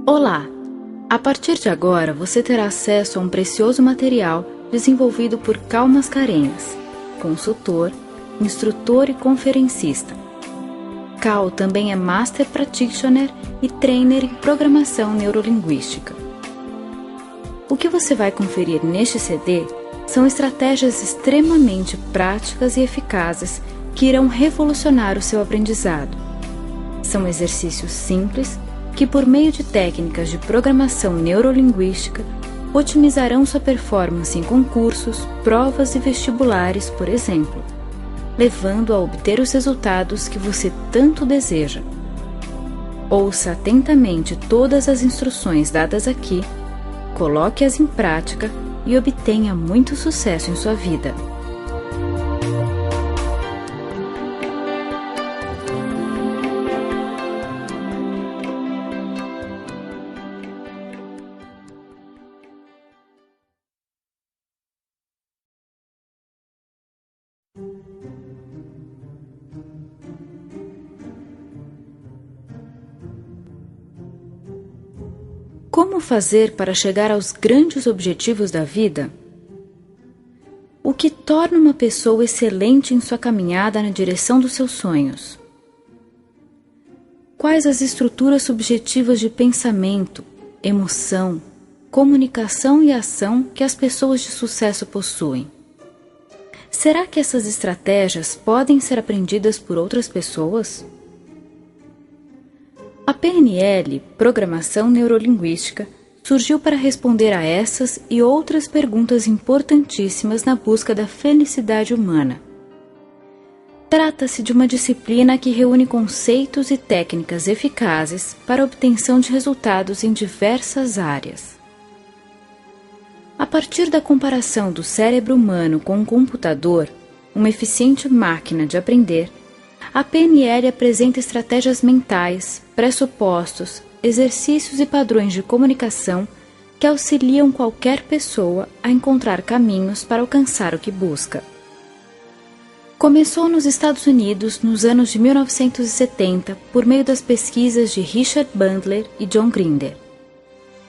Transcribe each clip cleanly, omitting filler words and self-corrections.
Olá! A partir de agora você terá acesso a um precioso material desenvolvido por Cal Mascarenhas, consultor, instrutor e conferencista. Cal também é Master Practitioner e Trainer em Programação Neurolinguística. O que você vai conferir neste CD são estratégias extremamente práticas e eficazes que irão revolucionar o seu aprendizado. São exercícios simples que, por meio de técnicas de programação neurolinguística, otimizarão sua performance em concursos, provas e vestibulares, por exemplo, levando a obter os resultados que você tanto deseja. Ouça atentamente todas as instruções dadas aqui, coloque-as em prática e obtenha muito sucesso em sua vida. Como fazer para chegar aos grandes objetivos da vida? O que torna uma pessoa excelente em sua caminhada na direção dos seus sonhos? Quais as estruturas subjetivas de pensamento, emoção, comunicação e ação que as pessoas de sucesso possuem? Será que essas estratégias podem ser aprendidas por outras pessoas? A PNL, Programação Neurolinguística, surgiu para responder a essas e outras perguntas importantíssimas na busca da felicidade humana. Trata-se de uma disciplina que reúne conceitos e técnicas eficazes para a obtenção de resultados em diversas áreas. A partir da comparação do cérebro humano com um computador, uma eficiente máquina de aprender, a PNL apresenta estratégias mentais, pressupostos, exercícios e padrões de comunicação que auxiliam qualquer pessoa a encontrar caminhos para alcançar o que busca. Começou nos Estados Unidos nos anos de 1970 por meio das pesquisas de Richard Bandler e John Grinder.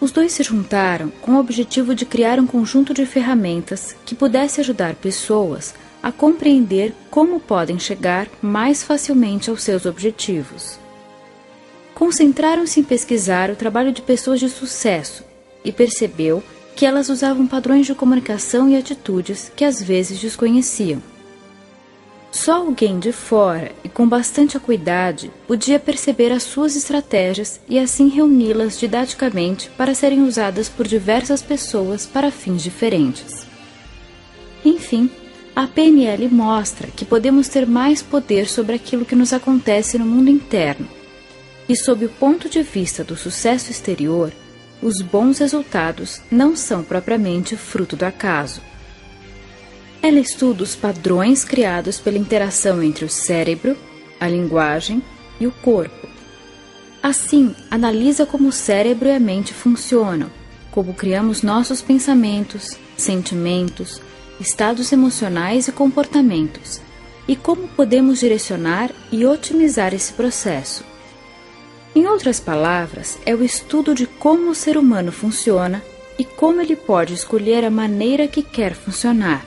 Os dois se juntaram com o objetivo de criar um conjunto de ferramentas que pudesse ajudar pessoas a compreender como podem chegar mais facilmente aos seus objetivos. Concentraram-se em pesquisar o trabalho de pessoas de sucesso e percebeu que elas usavam padrões de comunicação e atitudes que às vezes desconheciam. Só alguém de fora e com bastante acuidade podia perceber as suas estratégias e assim reuni-las didaticamente para serem usadas por diversas pessoas para fins diferentes. Enfim, a PNL mostra que podemos ter mais poder sobre aquilo que nos acontece no mundo interno. E sob o ponto de vista do sucesso exterior, os bons resultados não são propriamente fruto do acaso. Ela estuda os padrões criados pela interação entre o cérebro, a linguagem e o corpo. Assim, analisa como o cérebro e a mente funcionam, como criamos nossos pensamentos, sentimentos, estados emocionais e comportamentos, e como podemos direcionar e otimizar esse processo. Em outras palavras, é o estudo de como o ser humano funciona e como ele pode escolher a maneira que quer funcionar.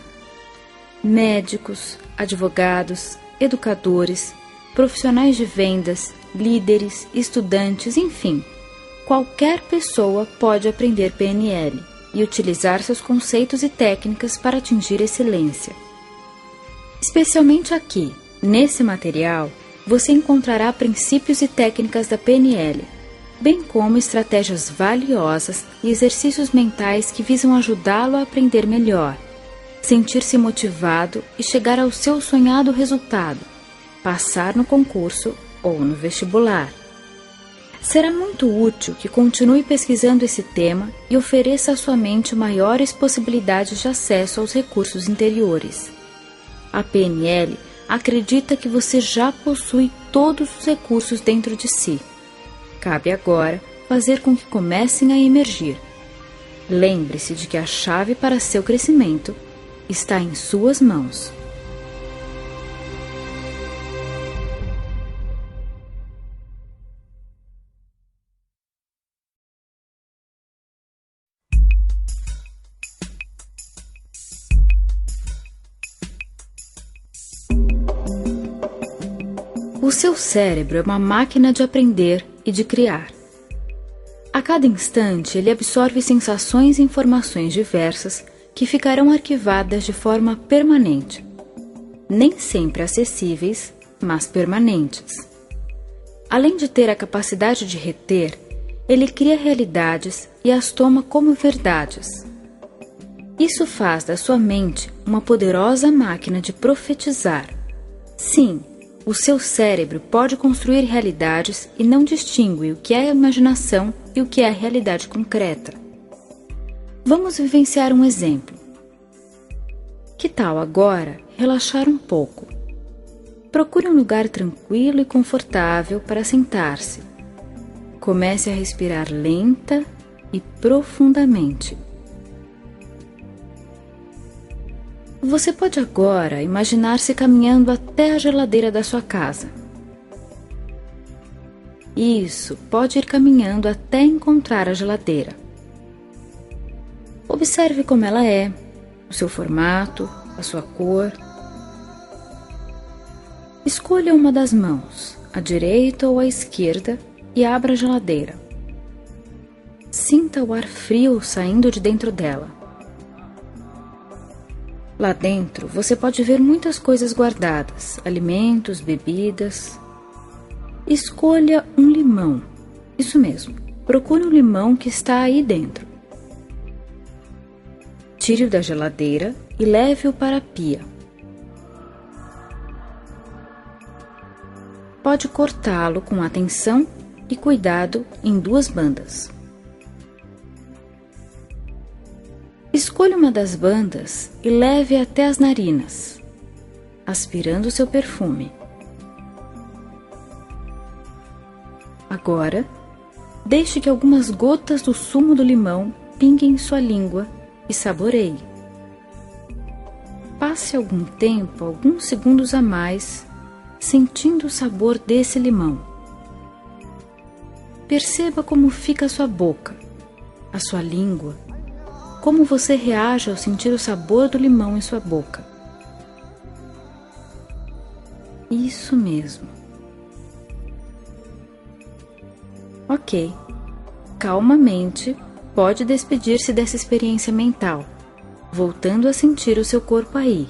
Médicos, advogados, educadores, profissionais de vendas, líderes, estudantes, enfim, qualquer pessoa pode aprender PNL e utilizar seus conceitos e técnicas para atingir excelência. Especialmente aqui, nesse material, você encontrará princípios e técnicas da PNL, bem como estratégias valiosas e exercícios mentais que visam ajudá-lo a aprender melhor, sentir-se motivado e chegar ao seu sonhado resultado, passar no concurso ou no vestibular. Será muito útil que continue pesquisando esse tema e ofereça à sua mente maiores possibilidades de acesso aos recursos interiores. A PNL acredita que você já possui todos os recursos dentro de si. Cabe agora fazer com que comecem a emergir. Lembre-se de que a chave para seu crescimento está em suas mãos. O seu cérebro é uma máquina de aprender e de criar. A cada instante, ele absorve sensações e informações diversas que ficarão arquivadas de forma permanente. Nem sempre acessíveis, mas permanentes. Além de ter a capacidade de reter, ele cria realidades e as toma como verdades. Isso faz da sua mente uma poderosa máquina de profetizar. Sim, o seu cérebro pode construir realidades e não distingue o que é imaginação e o que é realidade concreta. Vamos vivenciar um exemplo. Que tal agora relaxar um pouco? Procure um lugar tranquilo e confortável para sentar-se. Comece a respirar lenta e profundamente. Você pode agora imaginar-se caminhando até a geladeira da sua casa. Isso, pode ir caminhando até encontrar a geladeira. Observe como ela é, o seu formato, a sua cor. Escolha uma das mãos, à direita ou à esquerda, e abra a geladeira. Sinta o ar frio saindo de dentro dela. Lá dentro você pode ver muitas coisas guardadas, alimentos, bebidas. Escolha um limão. Isso mesmo, procure um limão que está aí dentro. Tire-o da geladeira e leve-o para a pia. Pode cortá-lo com atenção e cuidado em 2 bandas. Escolha uma das bandas e leve até as narinas, aspirando seu perfume. Agora, deixe que algumas gotas do sumo do limão pinguem em sua língua e saboreie. Passe algum tempo, alguns segundos a mais, sentindo o sabor desse limão. Perceba como fica a sua boca, a sua língua, como você reage ao sentir o sabor do limão em sua boca. Isso mesmo. Ok. Calmamente, pode despedir-se dessa experiência mental, voltando a sentir o seu corpo aí,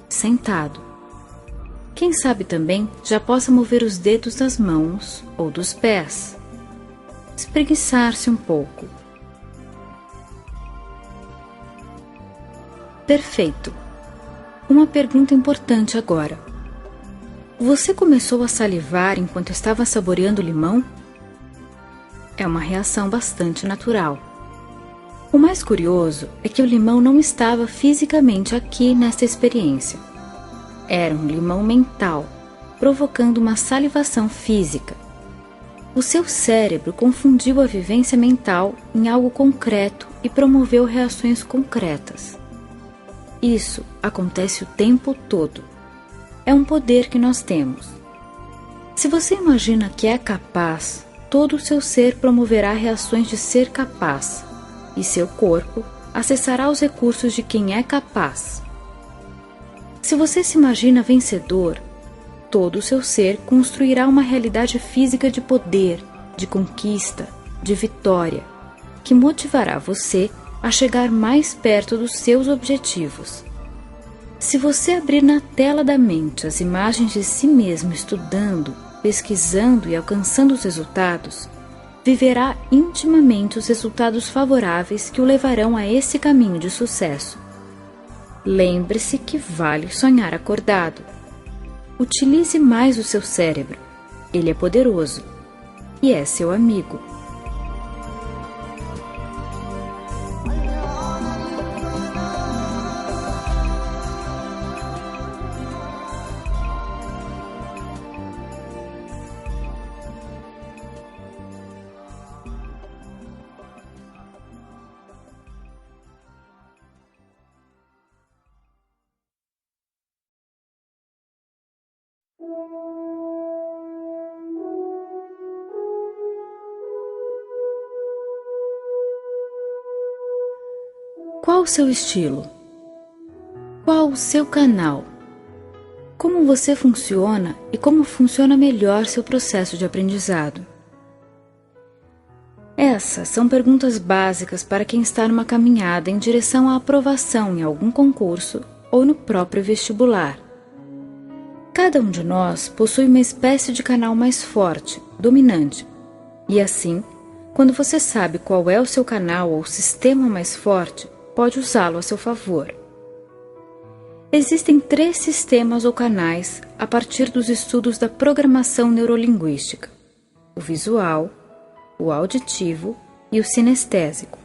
sentado. Quem sabe também já possa mover os dedos das mãos ou dos pés. Espreguiçar-se um pouco. Perfeito. Uma pergunta importante agora. Você começou a salivar enquanto estava saboreando o limão? É uma reação bastante natural. O mais curioso é que o limão não estava fisicamente aqui nesta experiência. Era um limão mental, provocando uma salivação física. O seu cérebro confundiu a vivência mental em algo concreto e promoveu reações concretas. Isso acontece o tempo todo. É um poder que nós temos. Se você imagina que é capaz, todo o seu ser promoverá reações de ser capaz, e seu corpo acessará os recursos de quem é capaz. Se você se imagina vencedor, todo o seu ser construirá uma realidade física de poder, de conquista, de vitória, que motivará você a chegar mais perto dos seus objetivos. Se você abrir na tela da mente as imagens de si mesmo estudando, pesquisando e alcançando os resultados, viverá intimamente os resultados favoráveis que o levarão a esse caminho de sucesso. Lembre-se que vale sonhar acordado. Utilize mais o seu cérebro. Ele é poderoso e é seu amigo. Qual o seu estilo? Qual o seu canal? Como você funciona e como funciona melhor seu processo de aprendizado? Essas são perguntas básicas para quem está numa caminhada em direção à aprovação em algum concurso ou no próprio vestibular. Cada um de nós possui uma espécie de canal mais forte, dominante, e assim, quando você sabe qual é o seu canal ou sistema mais forte, pode usá-lo a seu favor. Existem 3 sistemas ou canais a partir dos estudos da programação neurolinguística: o visual, o auditivo e o sinestésico.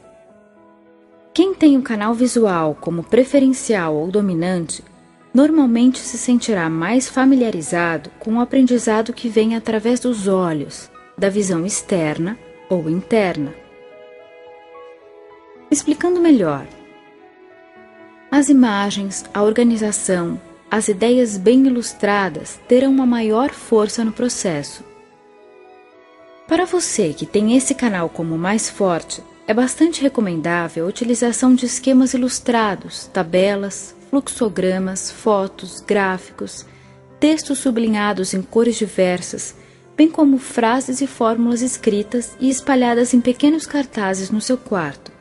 Quem tem o canal visual como preferencial ou dominante, normalmente se sentirá mais familiarizado com o aprendizado que vem através dos olhos, da visão externa ou interna. Explicando melhor, as imagens, a organização, as ideias bem ilustradas terão uma maior força no processo. Para você que tem esse canal como mais forte, é bastante recomendável a utilização de esquemas ilustrados, tabelas, fluxogramas, fotos, gráficos, textos sublinhados em cores diversas, bem como frases e fórmulas escritas e espalhadas em pequenos cartazes no seu quarto.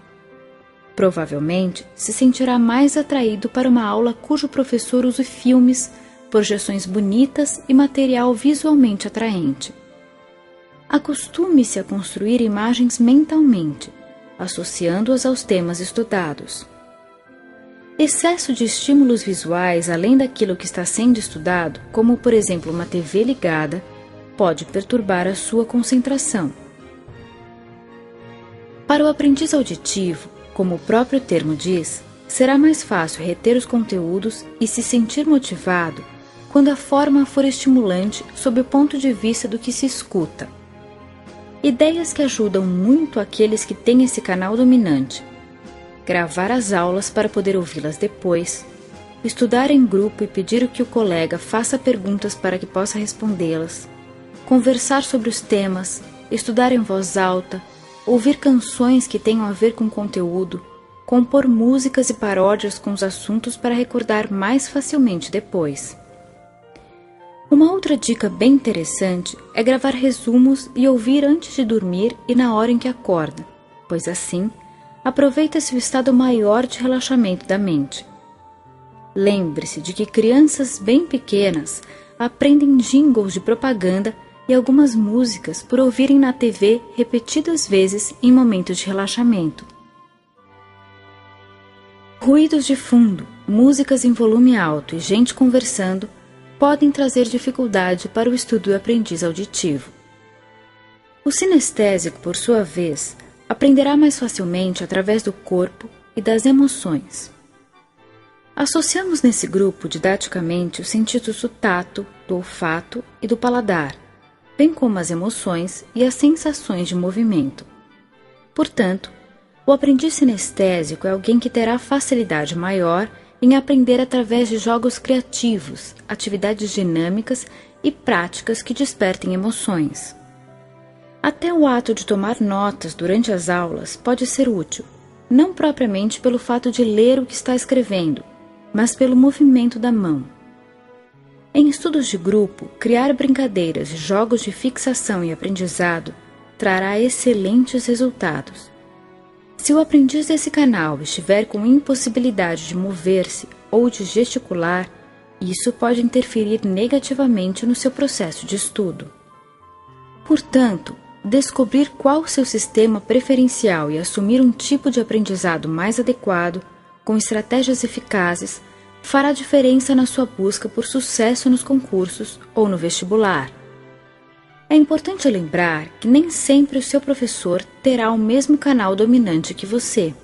Provavelmente se sentirá mais atraído para uma aula cujo professor use filmes, projeções bonitas e material visualmente atraente. Acostume-se a construir imagens mentalmente, associando-as aos temas estudados. Excesso de estímulos visuais além daquilo que está sendo estudado, como por exemplo uma TV ligada, pode perturbar a sua concentração. Para o aprendiz auditivo, como o próprio termo diz, será mais fácil reter os conteúdos e se sentir motivado quando a forma for estimulante sob o ponto de vista do que se escuta. Ideias que ajudam muito aqueles que têm esse canal dominante: gravar as aulas para poder ouvi-las depois, estudar em grupo e pedir que o colega faça perguntas para que possa respondê-las, conversar sobre os temas, estudar em voz alta, ouvir canções que tenham a ver com o conteúdo, compor músicas e paródias com os assuntos para recordar mais facilmente depois. Uma outra dica bem interessante é gravar resumos e ouvir antes de dormir e na hora em que acorda, pois assim aproveita-se o estado maior de relaxamento da mente. Lembre-se de que crianças bem pequenas aprendem jingles de propaganda e algumas músicas por ouvirem na TV repetidas vezes em momentos de relaxamento. Ruídos de fundo, músicas em volume alto e gente conversando podem trazer dificuldade para o estudo do aprendiz auditivo. O sinestésico, por sua vez, aprenderá mais facilmente através do corpo e das emoções. Associamos nesse grupo didaticamente os sentidos do tato, do olfato e do paladar, bem como as emoções e as sensações de movimento. Portanto, o aprendiz sinestésico é alguém que terá facilidade maior em aprender através de jogos criativos, atividades dinâmicas e práticas que despertem emoções. Até o ato de tomar notas durante as aulas pode ser útil, não propriamente pelo fato de ler o que está escrevendo, mas pelo movimento da mão. Em estudos de grupo, criar brincadeiras e jogos de fixação e aprendizado trará excelentes resultados. Se o aprendiz desse canal estiver com impossibilidade de mover-se ou de gesticular, isso pode interferir negativamente no seu processo de estudo. Portanto, descobrir qual o seu sistema preferencial e assumir um tipo de aprendizado mais adequado, com estratégias eficazes, fará diferença na sua busca por sucesso nos concursos ou no vestibular. É importante lembrar que nem sempre o seu professor terá o mesmo canal dominante que você.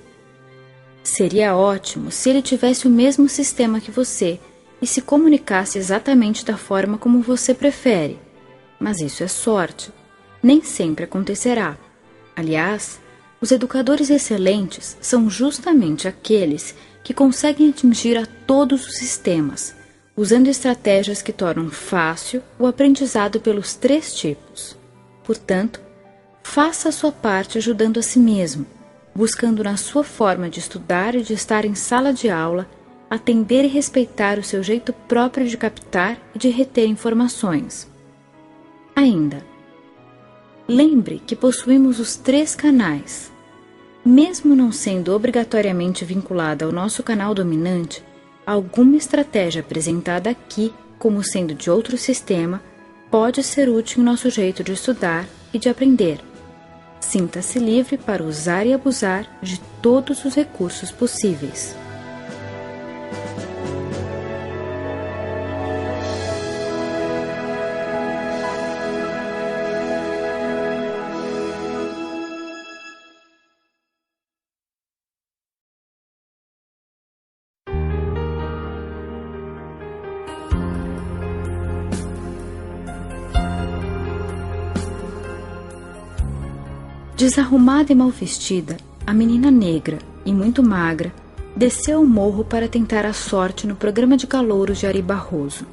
Seria ótimo se ele tivesse o mesmo sistema que você e se comunicasse exatamente da forma como você prefere, mas isso é sorte. Nem sempre acontecerá. Aliás, os educadores excelentes são justamente aqueles que conseguem atingir a todos os sistemas, usando estratégias que tornam fácil o aprendizado pelos 3 tipos. Portanto, faça a sua parte ajudando a si mesmo, buscando na sua forma de estudar e de estar em sala de aula atender e respeitar o seu jeito próprio de captar e de reter informações. Ainda, lembre que possuímos os 3 canais. Mesmo não sendo obrigatoriamente vinculada ao nosso canal dominante, alguma estratégia apresentada aqui, como sendo de outro sistema, pode ser útil em nosso jeito de estudar e de aprender. Sinta-se livre para usar e abusar de todos os recursos possíveis. Desarrumada e mal vestida, a menina negra e muito magra desceu o morro para tentar a sorte no programa de calouros de Ari Barroso.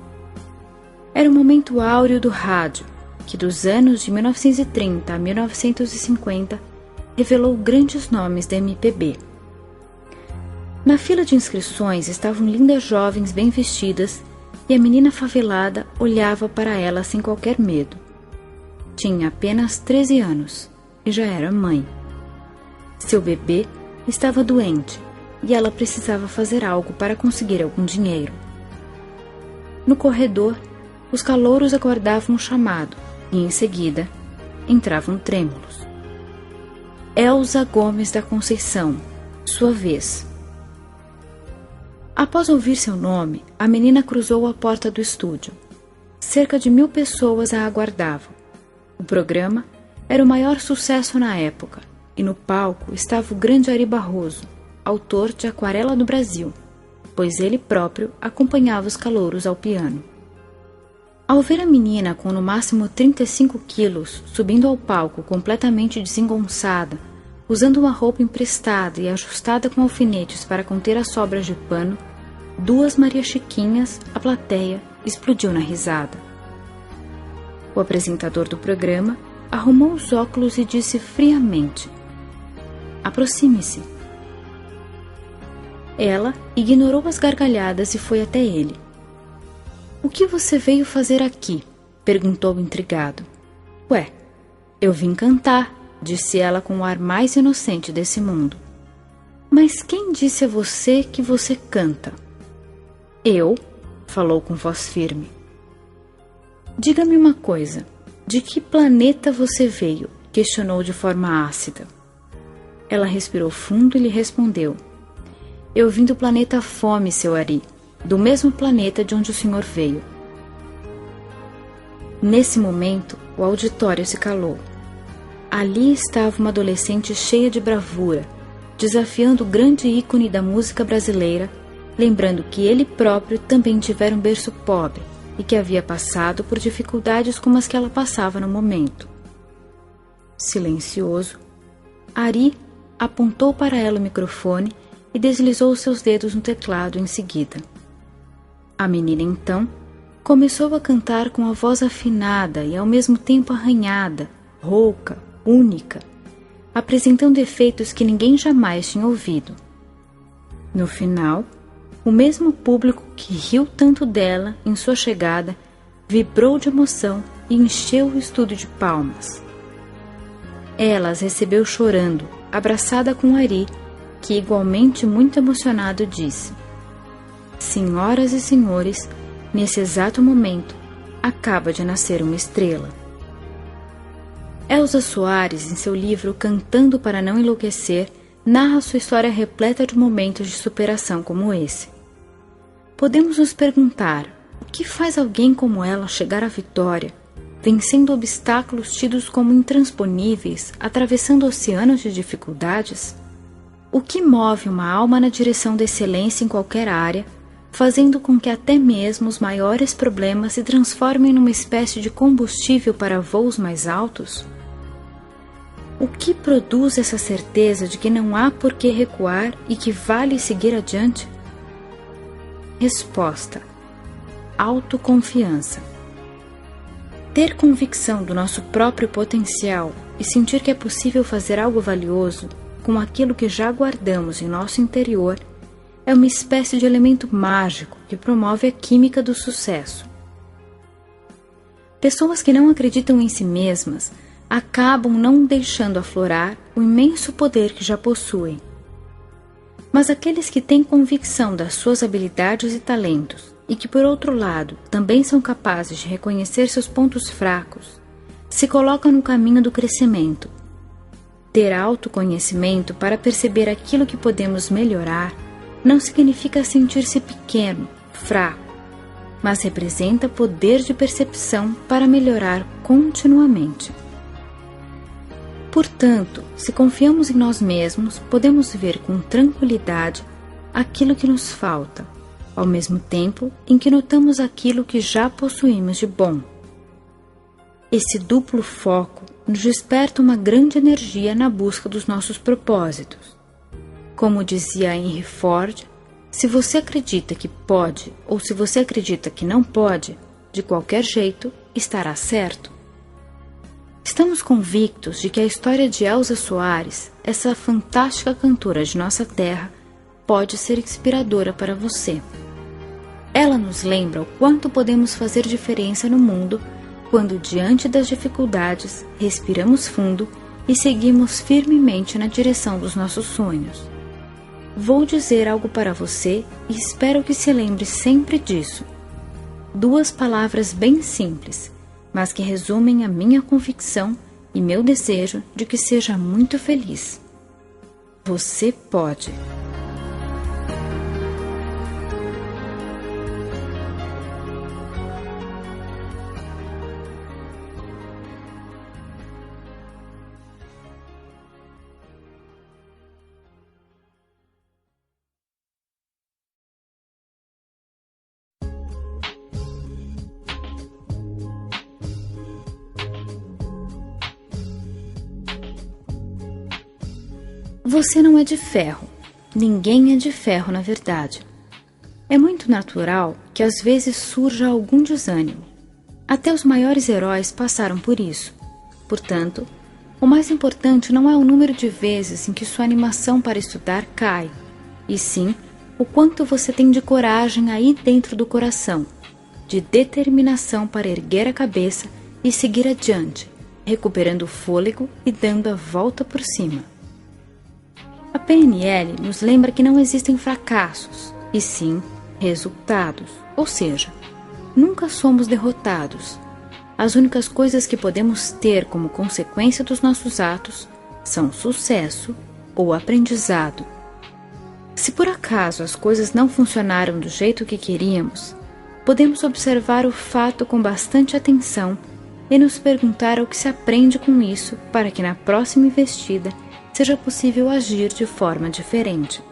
Era o momento áureo do rádio, que dos anos de 1930 a 1950 revelou grandes nomes da MPB. Na fila de inscrições estavam lindas jovens bem vestidas e a menina favelada olhava para ela sem qualquer medo. Tinha apenas 13 anos. E já era mãe. Seu bebê estava doente e ela precisava fazer algo para conseguir algum dinheiro. No corredor, os calouros aguardavam o chamado e, em seguida, entravam trêmulos. Elza Gomes da Conceição, sua vez. Após ouvir seu nome, a menina cruzou a porta do estúdio. Cerca de 1000 pessoas a aguardavam. O programa era o maior sucesso na época, e no palco estava o grande Ari Barroso, autor de Aquarela do Brasil, pois ele próprio acompanhava os calouros ao piano. Ao ver a menina com no máximo 35 quilos subindo ao palco completamente desengonçada, usando uma roupa emprestada e ajustada com alfinetes para conter as sobras de pano, 2 Maria Chiquinhas, a plateia, explodiu na risada. O apresentador do programa arrumou os óculos e disse friamente: "Aproxime-se." Ela ignorou as gargalhadas e foi até ele. "O que você veio fazer aqui?" perguntou intrigado. "Ué, eu vim cantar", disse ela com o ar mais inocente desse mundo. "Mas quem disse a você que você canta?" "Eu", falou com voz firme. "Diga-me uma coisa. De que planeta você veio?" questionou de forma ácida. Ela respirou fundo e lhe respondeu: "Eu vim do planeta Fome, seu Ari, do mesmo planeta de onde o senhor veio." Nesse momento, o auditório se calou. Ali estava uma adolescente cheia de bravura, desafiando o grande ícone da música brasileira, lembrando que ele próprio também tivera um berço pobre e que havia passado por dificuldades como as que ela passava no momento. Silencioso, Ari apontou para ela o microfone e deslizou seus dedos no teclado em seguida. A menina, então, começou a cantar com a voz afinada e ao mesmo tempo arranhada, rouca, única, apresentando efeitos que ninguém jamais tinha ouvido. No final, o mesmo público que riu tanto dela em sua chegada vibrou de emoção e encheu o estúdio de palmas. Ela as recebeu chorando, abraçada com Ari, que igualmente muito emocionado disse: "Senhoras e senhores, nesse exato momento, acaba de nascer uma estrela." Elza Soares, em seu livro Cantando para Não Enlouquecer, narra sua história repleta de momentos de superação como esse. Podemos nos perguntar: o que faz alguém como ela chegar à vitória, vencendo obstáculos tidos como intransponíveis, atravessando oceanos de dificuldades? O que move uma alma na direção da excelência em qualquer área, fazendo com que até mesmo os maiores problemas se transformem numa espécie de combustível para voos mais altos? O que produz essa certeza de que não há por que recuar e que vale seguir adiante? Resposta: autoconfiança. Ter convicção do nosso próprio potencial e sentir que é possível fazer algo valioso com aquilo que já guardamos em nosso interior é uma espécie de elemento mágico que promove a química do sucesso. Pessoas que não acreditam em si mesmas acabam não deixando aflorar o imenso poder que já possuem. Mas aqueles que têm convicção das suas habilidades e talentos, e que, por outro lado, também são capazes de reconhecer seus pontos fracos, se colocam no caminho do crescimento. Ter autoconhecimento para perceber aquilo que podemos melhorar não significa sentir-se pequeno, fraco, mas representa poder de percepção para melhorar continuamente. Portanto, se confiamos em nós mesmos, podemos ver com tranquilidade aquilo que nos falta, ao mesmo tempo em que notamos aquilo que já possuímos de bom. Esse duplo foco nos desperta uma grande energia na busca dos nossos propósitos. Como dizia Henry Ford, se você acredita que pode ou se você acredita que não pode, de qualquer jeito estará certo. Estamos convictos de que a história de Elza Soares, essa fantástica cantora de nossa terra, pode ser inspiradora para você. Ela nos lembra o quanto podemos fazer diferença no mundo quando, diante das dificuldades, respiramos fundo e seguimos firmemente na direção dos nossos sonhos. Vou dizer algo para você e espero que se lembre sempre disso. 2 palavras bem simples, mas que resumem a minha convicção e meu desejo de que seja muito feliz. Você pode. Você não é de ferro. Ninguém é de ferro, na verdade. É muito natural que às vezes surja algum desânimo. Até os maiores heróis passaram por isso. Portanto, o mais importante não é o número de vezes em que sua animação para estudar cai, e sim o quanto você tem de coragem aí dentro do coração, de determinação para erguer a cabeça e seguir adiante, recuperando o fôlego e dando a volta por cima. A PNL nos lembra que não existem fracassos, e sim resultados, ou seja, nunca somos derrotados. As únicas coisas que podemos ter como consequência dos nossos atos são sucesso ou aprendizado. Se por acaso as coisas não funcionaram do jeito que queríamos, podemos observar o fato com bastante atenção e nos perguntar o que se aprende com isso para que na próxima investida seja possível agir de forma diferente.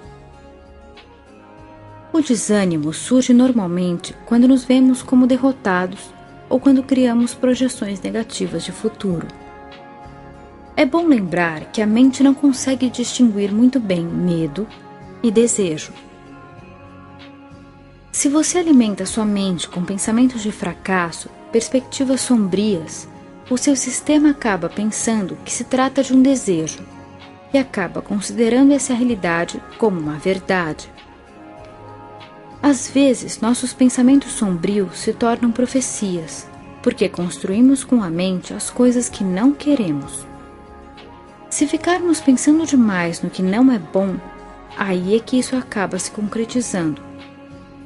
O desânimo surge normalmente quando nos vemos como derrotados ou quando criamos projeções negativas de futuro. É bom lembrar que a mente não consegue distinguir muito bem medo e desejo. Se você alimenta sua mente com pensamentos de fracasso, perspectivas sombrias, o seu sistema acaba pensando que se trata de um desejo e acaba considerando essa realidade como uma verdade. Às vezes, nossos pensamentos sombrios se tornam profecias, porque construímos com a mente as coisas que não queremos. Se ficarmos pensando demais no que não é bom, aí é que isso acaba se concretizando.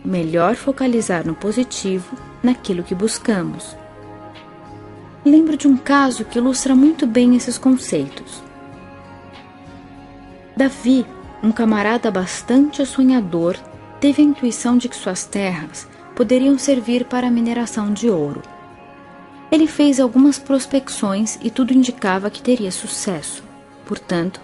Melhor focalizar no positivo, naquilo que buscamos. Lembro de um caso que ilustra muito bem esses conceitos. Davi, um camarada bastante sonhador, teve a intuição de que suas terras poderiam servir para a mineração de ouro. Ele fez algumas prospecções e tudo indicava que teria sucesso. Portanto,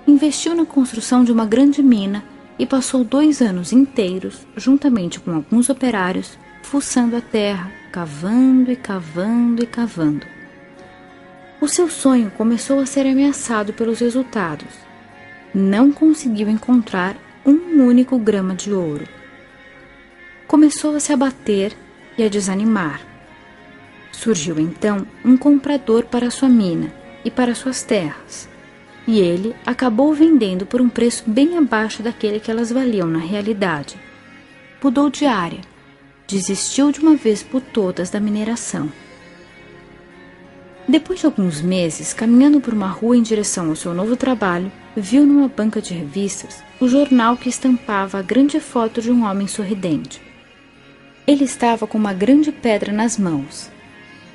investiu na construção de uma grande mina e passou 2 anos inteiros, juntamente com alguns operários, fuçando a terra, cavando e cavando e cavando. O seu sonho começou a ser ameaçado pelos resultados. Não conseguiu encontrar um único grama de ouro. Começou a se abater e a desanimar. Surgiu então um comprador para sua mina e para suas terras. e ele acabou vendendo por um preço bem abaixo daquele que elas valiam na realidade. Mudou de área, desistiu de uma vez por todas da mineração. Depois de alguns meses, caminhando por uma rua em direção ao seu novo trabalho, viu numa banca de revistas o jornal que estampava a grande foto de um homem sorridente. Ele estava com uma grande pedra nas mãos.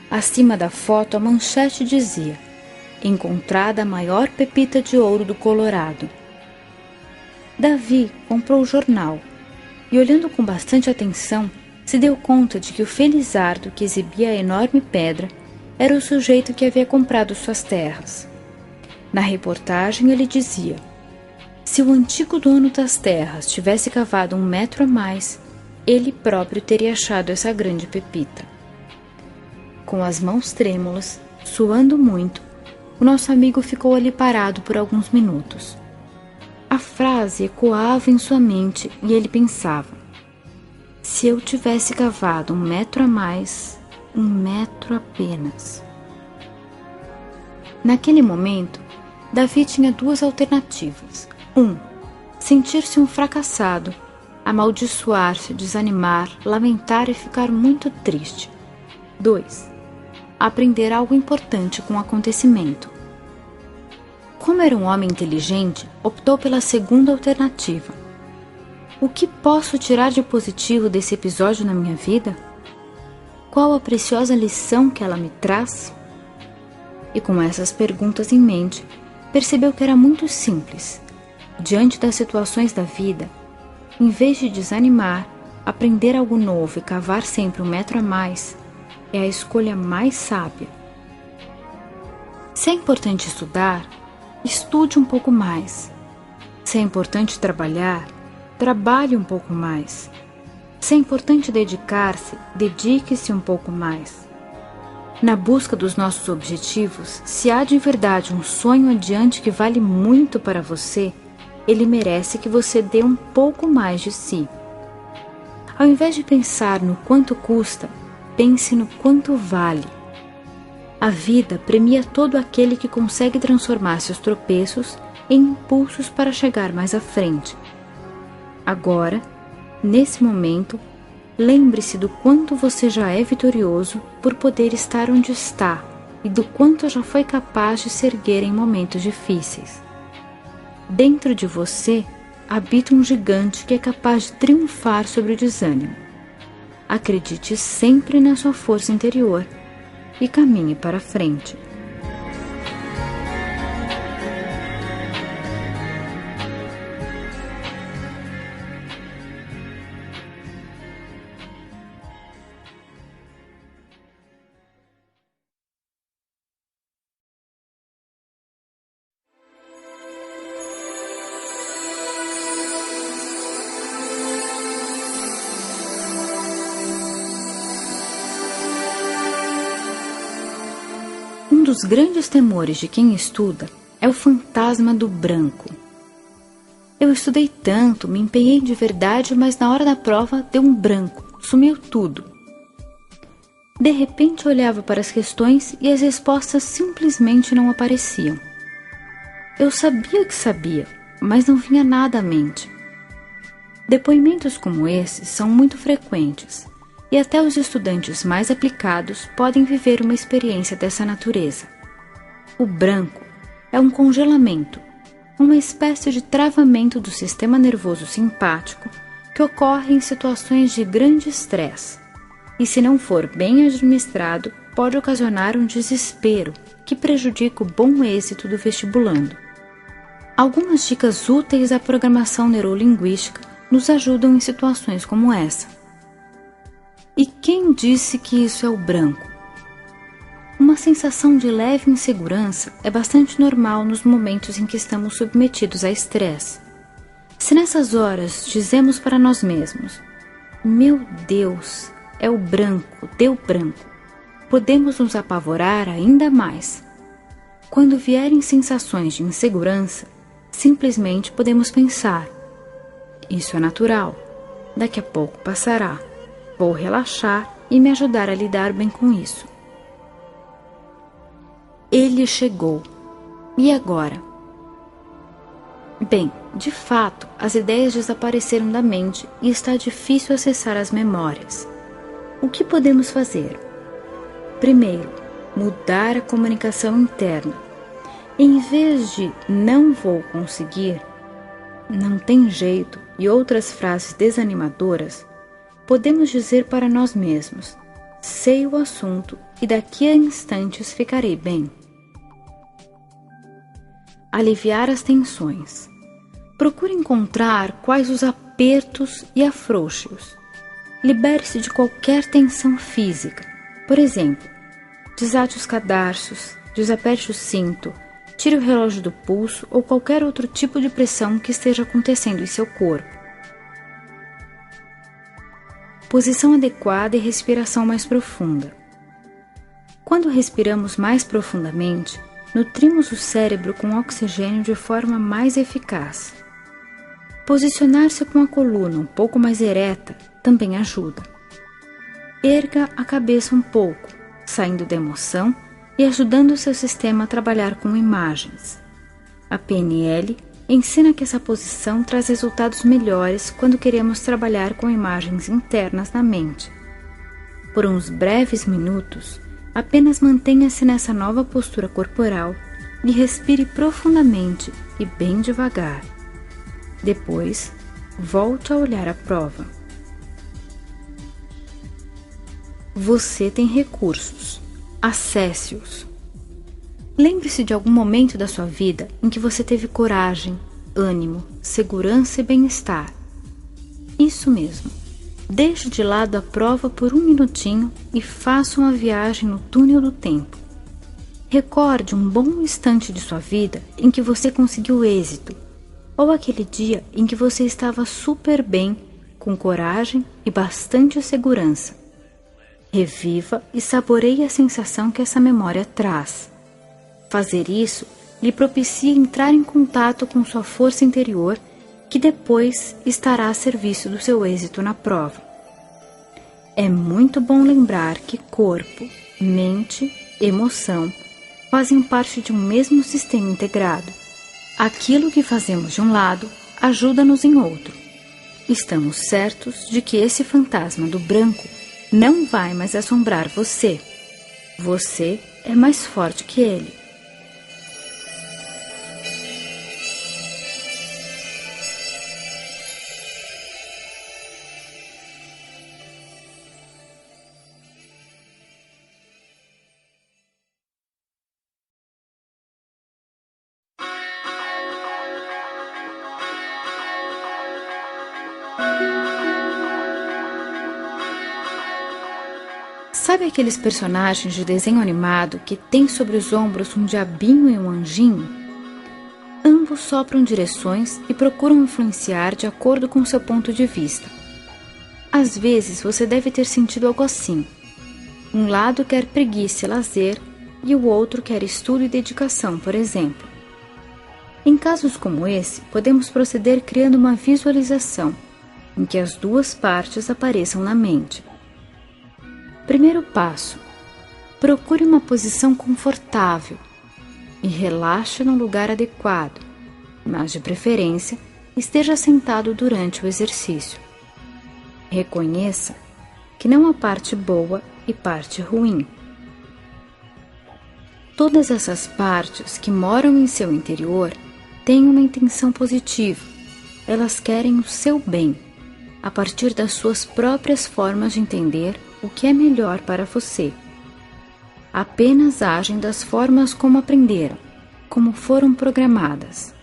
Acima da foto, a manchete dizia: "Encontrada a maior pepita de ouro do Colorado." Davi comprou o jornal e, olhando com bastante atenção, se deu conta de que o felizardo que exibia a enorme pedra era o sujeito que havia comprado suas terras. Na reportagem ele dizia: se o antigo dono das terras tivesse cavado 1 metro a mais, ele próprio teria achado essa grande pepita. Com as mãos trêmulas, suando muito, o nosso amigo ficou ali parado por alguns minutos. A frase ecoava em sua mente e ele pensava: se eu tivesse cavado 1 metro a mais, 1 metro apenas. Naquele momento, Davi tinha 2 alternativas. 1. Sentir-se um fracassado, amaldiçoar-se, desanimar, lamentar e ficar muito triste. 2. Aprender algo importante com o acontecimento. Como era um homem inteligente, optou pela segunda alternativa. O que posso tirar de positivo desse episódio na minha vida? Qual a preciosa lição que ela me traz? E com essas perguntas em mente, percebeu que era muito simples. Diante das situações da vida, em vez de desanimar, aprender algo novo e cavar sempre 1 metro a mais é a escolha mais sábia. Se é importante estudar, estude um pouco mais. Se é importante trabalhar, trabalhe um pouco mais. Se é importante dedicar-se, dedique-se um pouco mais. Na busca dos nossos objetivos, se há de verdade um sonho adiante que vale muito para você, ele merece que você dê um pouco mais de si. Ao invés de pensar no quanto custa, pense no quanto vale. A vida premia todo aquele que consegue transformar seus tropeços em impulsos para chegar mais à frente. Agora, nesse momento, lembre-se do quanto você já é vitorioso por poder estar onde está e do quanto já foi capaz de se erguer em momentos difíceis. Dentro de você habita um gigante que é capaz de triunfar sobre o desânimo. Acredite sempre na sua força interior e caminhe para frente. Um dos grandes temores de quem estuda é o fantasma do branco. Eu estudei tanto, me empenhei de verdade, mas na hora da prova deu um branco, sumiu tudo. De repente olhava para as questões e as respostas simplesmente não apareciam. Eu sabia que sabia, mas não vinha nada à mente. Depoimentos como esses são muito frequentes. E até os estudantes mais aplicados podem viver uma experiência dessa natureza. O branco é um congelamento, uma espécie de travamento do sistema nervoso simpático que ocorre em situações de grande estresse. E se não for bem administrado, pode ocasionar um desespero que prejudica o bom êxito do vestibulando. Algumas dicas úteis à programação neurolinguística nos ajudam em situações como essa. E quem disse que isso é o branco? Uma sensação de leve insegurança é bastante normal nos momentos em que estamos submetidos a estresse. Se nessas horas dizemos para nós mesmos: "Meu Deus, é o branco, deu branco", podemos nos apavorar ainda mais. Quando vierem sensações de insegurança, simplesmente podemos pensar: "Isso é natural, daqui a pouco passará. Vou relaxar e me ajudar a lidar bem com isso." Ele chegou. E agora? Bem, de fato, as ideias desapareceram da mente e está difícil acessar as memórias. O que podemos fazer? Primeiro, mudar a comunicação interna. Em vez de "não vou conseguir", "não tem jeito" e outras frases desanimadoras, podemos dizer para nós mesmos: "sei o assunto e daqui a instantes ficarei bem". Aliviar as tensões. Procure encontrar quais os apertos e afrouxos. Libere-se de qualquer tensão física. Por exemplo, desate os cadarços, desaperte o cinto, tire o relógio do pulso ou qualquer outro tipo de pressão que esteja acontecendo em seu corpo. Posição adequada e respiração mais profunda. Quando respiramos mais profundamente, nutrimos o cérebro com oxigênio de forma mais eficaz. Posicionar-se com a coluna um pouco mais ereta também ajuda. Erga a cabeça um pouco, saindo da emoção e ajudando o seu sistema a trabalhar com imagens. A PNL ensina que essa posição traz resultados melhores quando queremos trabalhar com imagens internas na mente. Por uns breves minutos, apenas mantenha-se nessa nova postura corporal e respire profundamente e bem devagar. Depois, volte a olhar a prova. Você tem recursos. Acesse-os. Lembre-se de algum momento da sua vida em que você teve coragem, ânimo, segurança e bem-estar. Isso mesmo. Deixe de lado a prova por um minutinho e faça uma viagem no túnel do tempo. Recorde um bom instante de sua vida em que você conseguiu êxito, ou aquele dia em que você estava super bem, com coragem e bastante segurança. Reviva e saboreie a sensação que essa memória traz. Fazer isso lhe propicia entrar em contato com sua força interior, que depois estará a serviço do seu êxito na prova. É muito bom lembrar que corpo, mente, emoção fazem parte de um mesmo sistema integrado. Aquilo que fazemos de um lado ajuda-nos em outro. Estamos certos de que esse fantasma do branco não vai mais assombrar você. Você é mais forte que ele. Sabe aqueles personagens de desenho animado que têm sobre os ombros um diabinho e um anjinho? Ambos sopram direções e procuram influenciar de acordo com seu ponto de vista. Às vezes você deve ter sentido algo assim. Um lado quer preguiça e lazer e o outro quer estudo e dedicação, por exemplo. Em casos como esse, podemos proceder criando uma visualização em que as duas partes apareçam na mente. Primeiro passo: procure uma posição confortável e relaxe no lugar adequado, mas de preferência esteja sentado durante o exercício. Reconheça que não há parte boa e parte ruim. Todas essas partes que moram em seu interior têm uma intenção positiva. Elas querem o seu bem, a partir das suas próprias formas de entender o que é melhor para você. Apenas agem das formas como aprenderam, como foram programadas.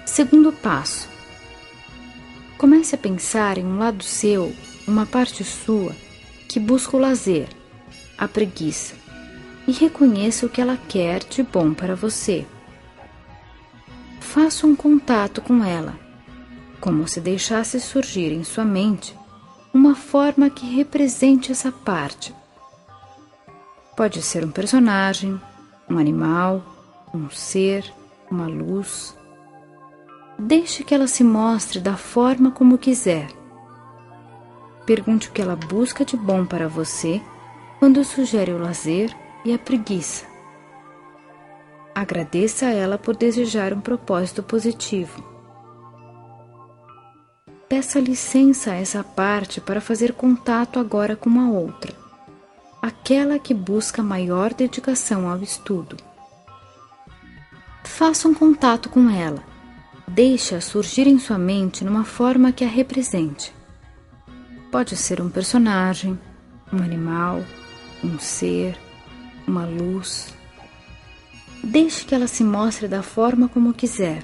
Segundo passo: comece a pensar em um lado seu, uma parte sua, que busca o lazer, a preguiça, e reconheça o que ela quer de bom para você. Faça um contato com ela, como se deixasse surgir em sua mente uma forma que represente essa parte. Pode ser um personagem, um animal, um ser, uma luz. Deixe que ela se mostre da forma como quiser. Pergunte o que ela busca de bom para você quando sugere o lazer e a preguiça. Agradeça a ela por desejar um propósito positivo. Peça licença a essa parte para fazer contato agora com a outra, aquela que busca maior dedicação ao estudo. Faça um contato com ela. Deixe-a surgir em sua mente numa forma que a represente. Pode ser um personagem, um animal, um ser, uma luz. Deixe que ela se mostre da forma como quiser.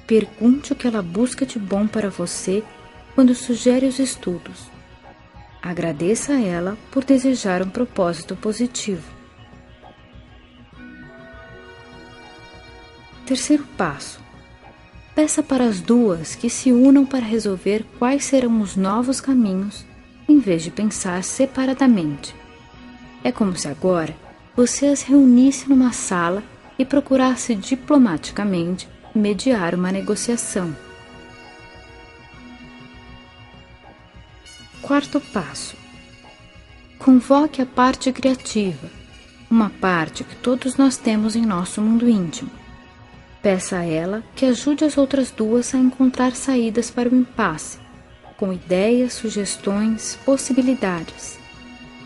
Pergunte o que ela busca de bom para você quando sugere os estudos. Agradeça a ela por desejar um propósito positivo. Terceiro passo. Peça para as duas que se unam para resolver quais serão os novos caminhos, em vez de pensar separadamente. É como se agora você as reunisse numa sala e procurasse diplomaticamente mediar uma negociação. Quarto passo. Convoque a parte criativa, uma parte que todos nós temos em nosso mundo íntimo. Peça a ela que ajude as outras duas a encontrar saídas para o impasse, com ideias, sugestões, possibilidades.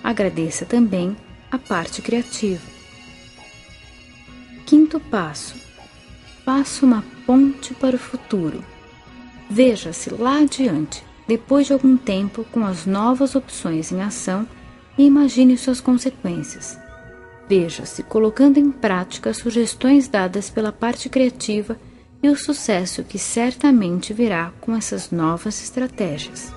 Agradeça também a parte criativa. Quinto passo. Faça uma ponte para o futuro. Veja-se lá adiante, depois de algum tempo, com as novas opções em ação e imagine suas consequências. Veja-se colocando em prática as sugestões dadas pela parte criativa e o sucesso que certamente virá com essas novas estratégias.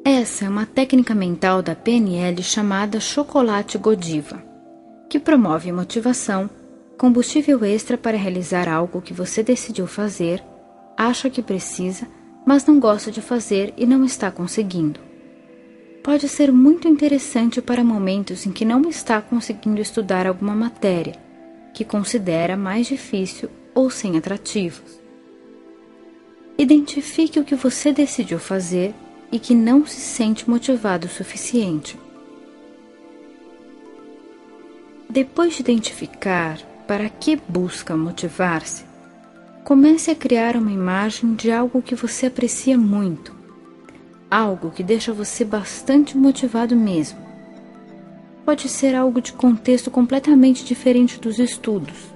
Essa é uma técnica mental da PNL chamada chocolate Godiva, que promove motivação, combustível extra para realizar algo que você decidiu fazer, acha que precisa, mas não gosta de fazer e não está conseguindo. Pode ser muito interessante para momentos em que não está conseguindo estudar alguma matéria, que considera mais difícil ou sem atrativos. Identifique o que você decidiu fazer e que não se sente motivado o suficiente. Depois de identificar para que busca motivar-se, comece a criar uma imagem de algo que você aprecia muito, algo que deixa você bastante motivado mesmo. Pode ser algo de contexto completamente diferente dos estudos.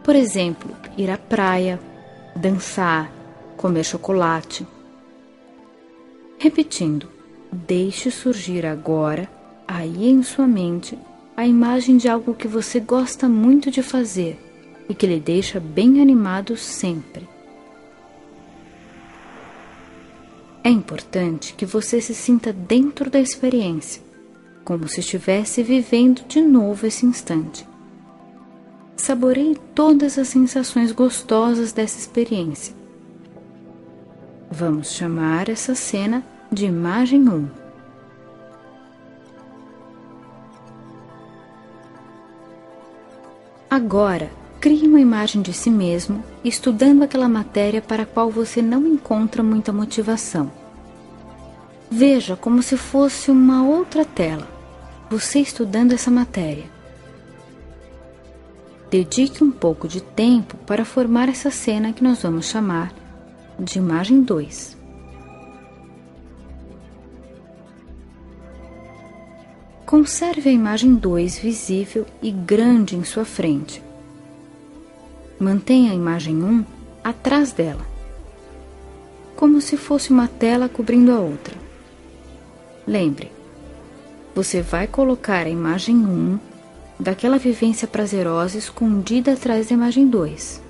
Por exemplo, ir à praia, dançar, comer chocolate. Repetindo, deixe surgir agora, aí em sua mente, a imagem de algo que você gosta muito de fazer e que lhe deixa bem animado sempre. É importante que você se sinta dentro da experiência, como se estivesse vivendo de novo esse instante. Saboreie todas as sensações gostosas dessa experiência. Vamos chamar essa cena de imagem 1. Agora, crie uma imagem de si mesmo, estudando aquela matéria para a qual você não encontra muita motivação. Veja como se fosse uma outra tela, você estudando essa matéria. Dedique um pouco de tempo para formar essa cena que nós vamos chamar de imagem 2. Conserve a imagem 2 visível e grande em sua frente. Mantenha a imagem 1 atrás dela, como se fosse uma tela cobrindo a outra. Lembre, você vai colocar a imagem 1 daquela vivência prazerosa escondida atrás da imagem 2.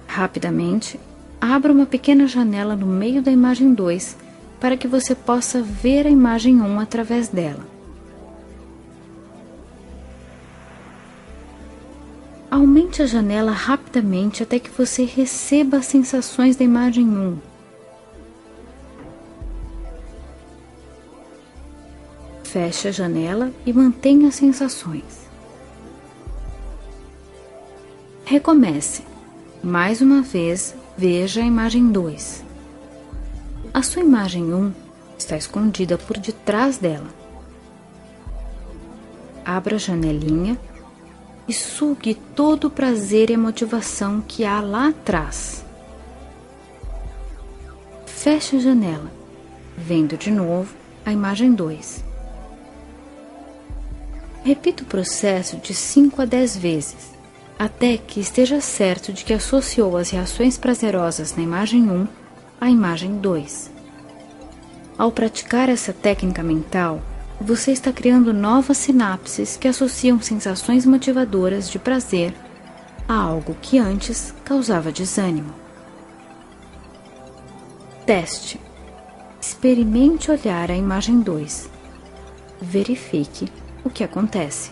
Rapidamente, abra uma pequena janela no meio da imagem 2 para que você possa ver a imagem 1 através dela. Aumente a janela rapidamente até que você receba as sensações da imagem 1. Feche a janela e mantenha as sensações. Recomece. Mais uma vez, veja a imagem 2. A sua imagem 1 está escondida por detrás dela. Abra a janelinha e sugue todo o prazer e a motivação que há lá atrás. Feche a janela, vendo de novo a imagem 2. Repita o processo de 5 a 10 vezes, até que esteja certo de que associou as reações prazerosas na imagem 1 à imagem 2. Ao praticar essa técnica mental, você está criando novas sinapses que associam sensações motivadoras de prazer a algo que antes causava desânimo. Teste. Experimente olhar a imagem 2. Verifique o que acontece.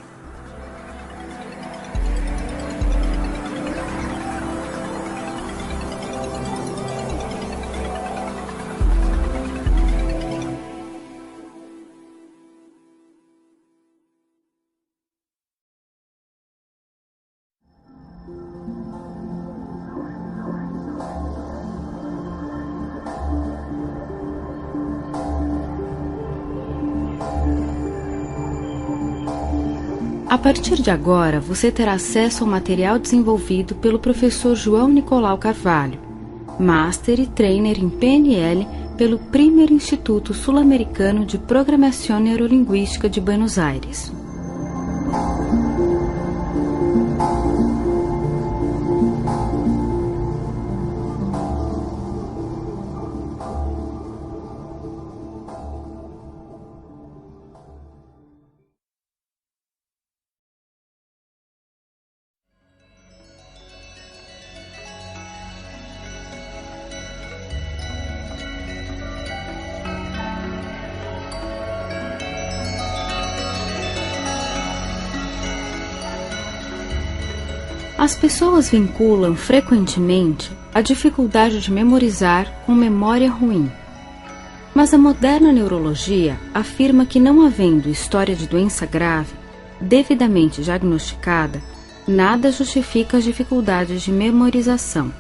A partir de agora, você terá acesso ao material desenvolvido pelo professor João Nicolau Carvalho, Master e Trainer em PNL pelo Primer Instituto Sul-Americano de Programação Neurolinguística de Buenos Aires. As pessoas vinculam frequentemente a dificuldade de memorizar com memória ruim. Mas a moderna neurologia afirma que, não havendo história de doença grave, devidamente diagnosticada, nada justifica as dificuldades de memorização.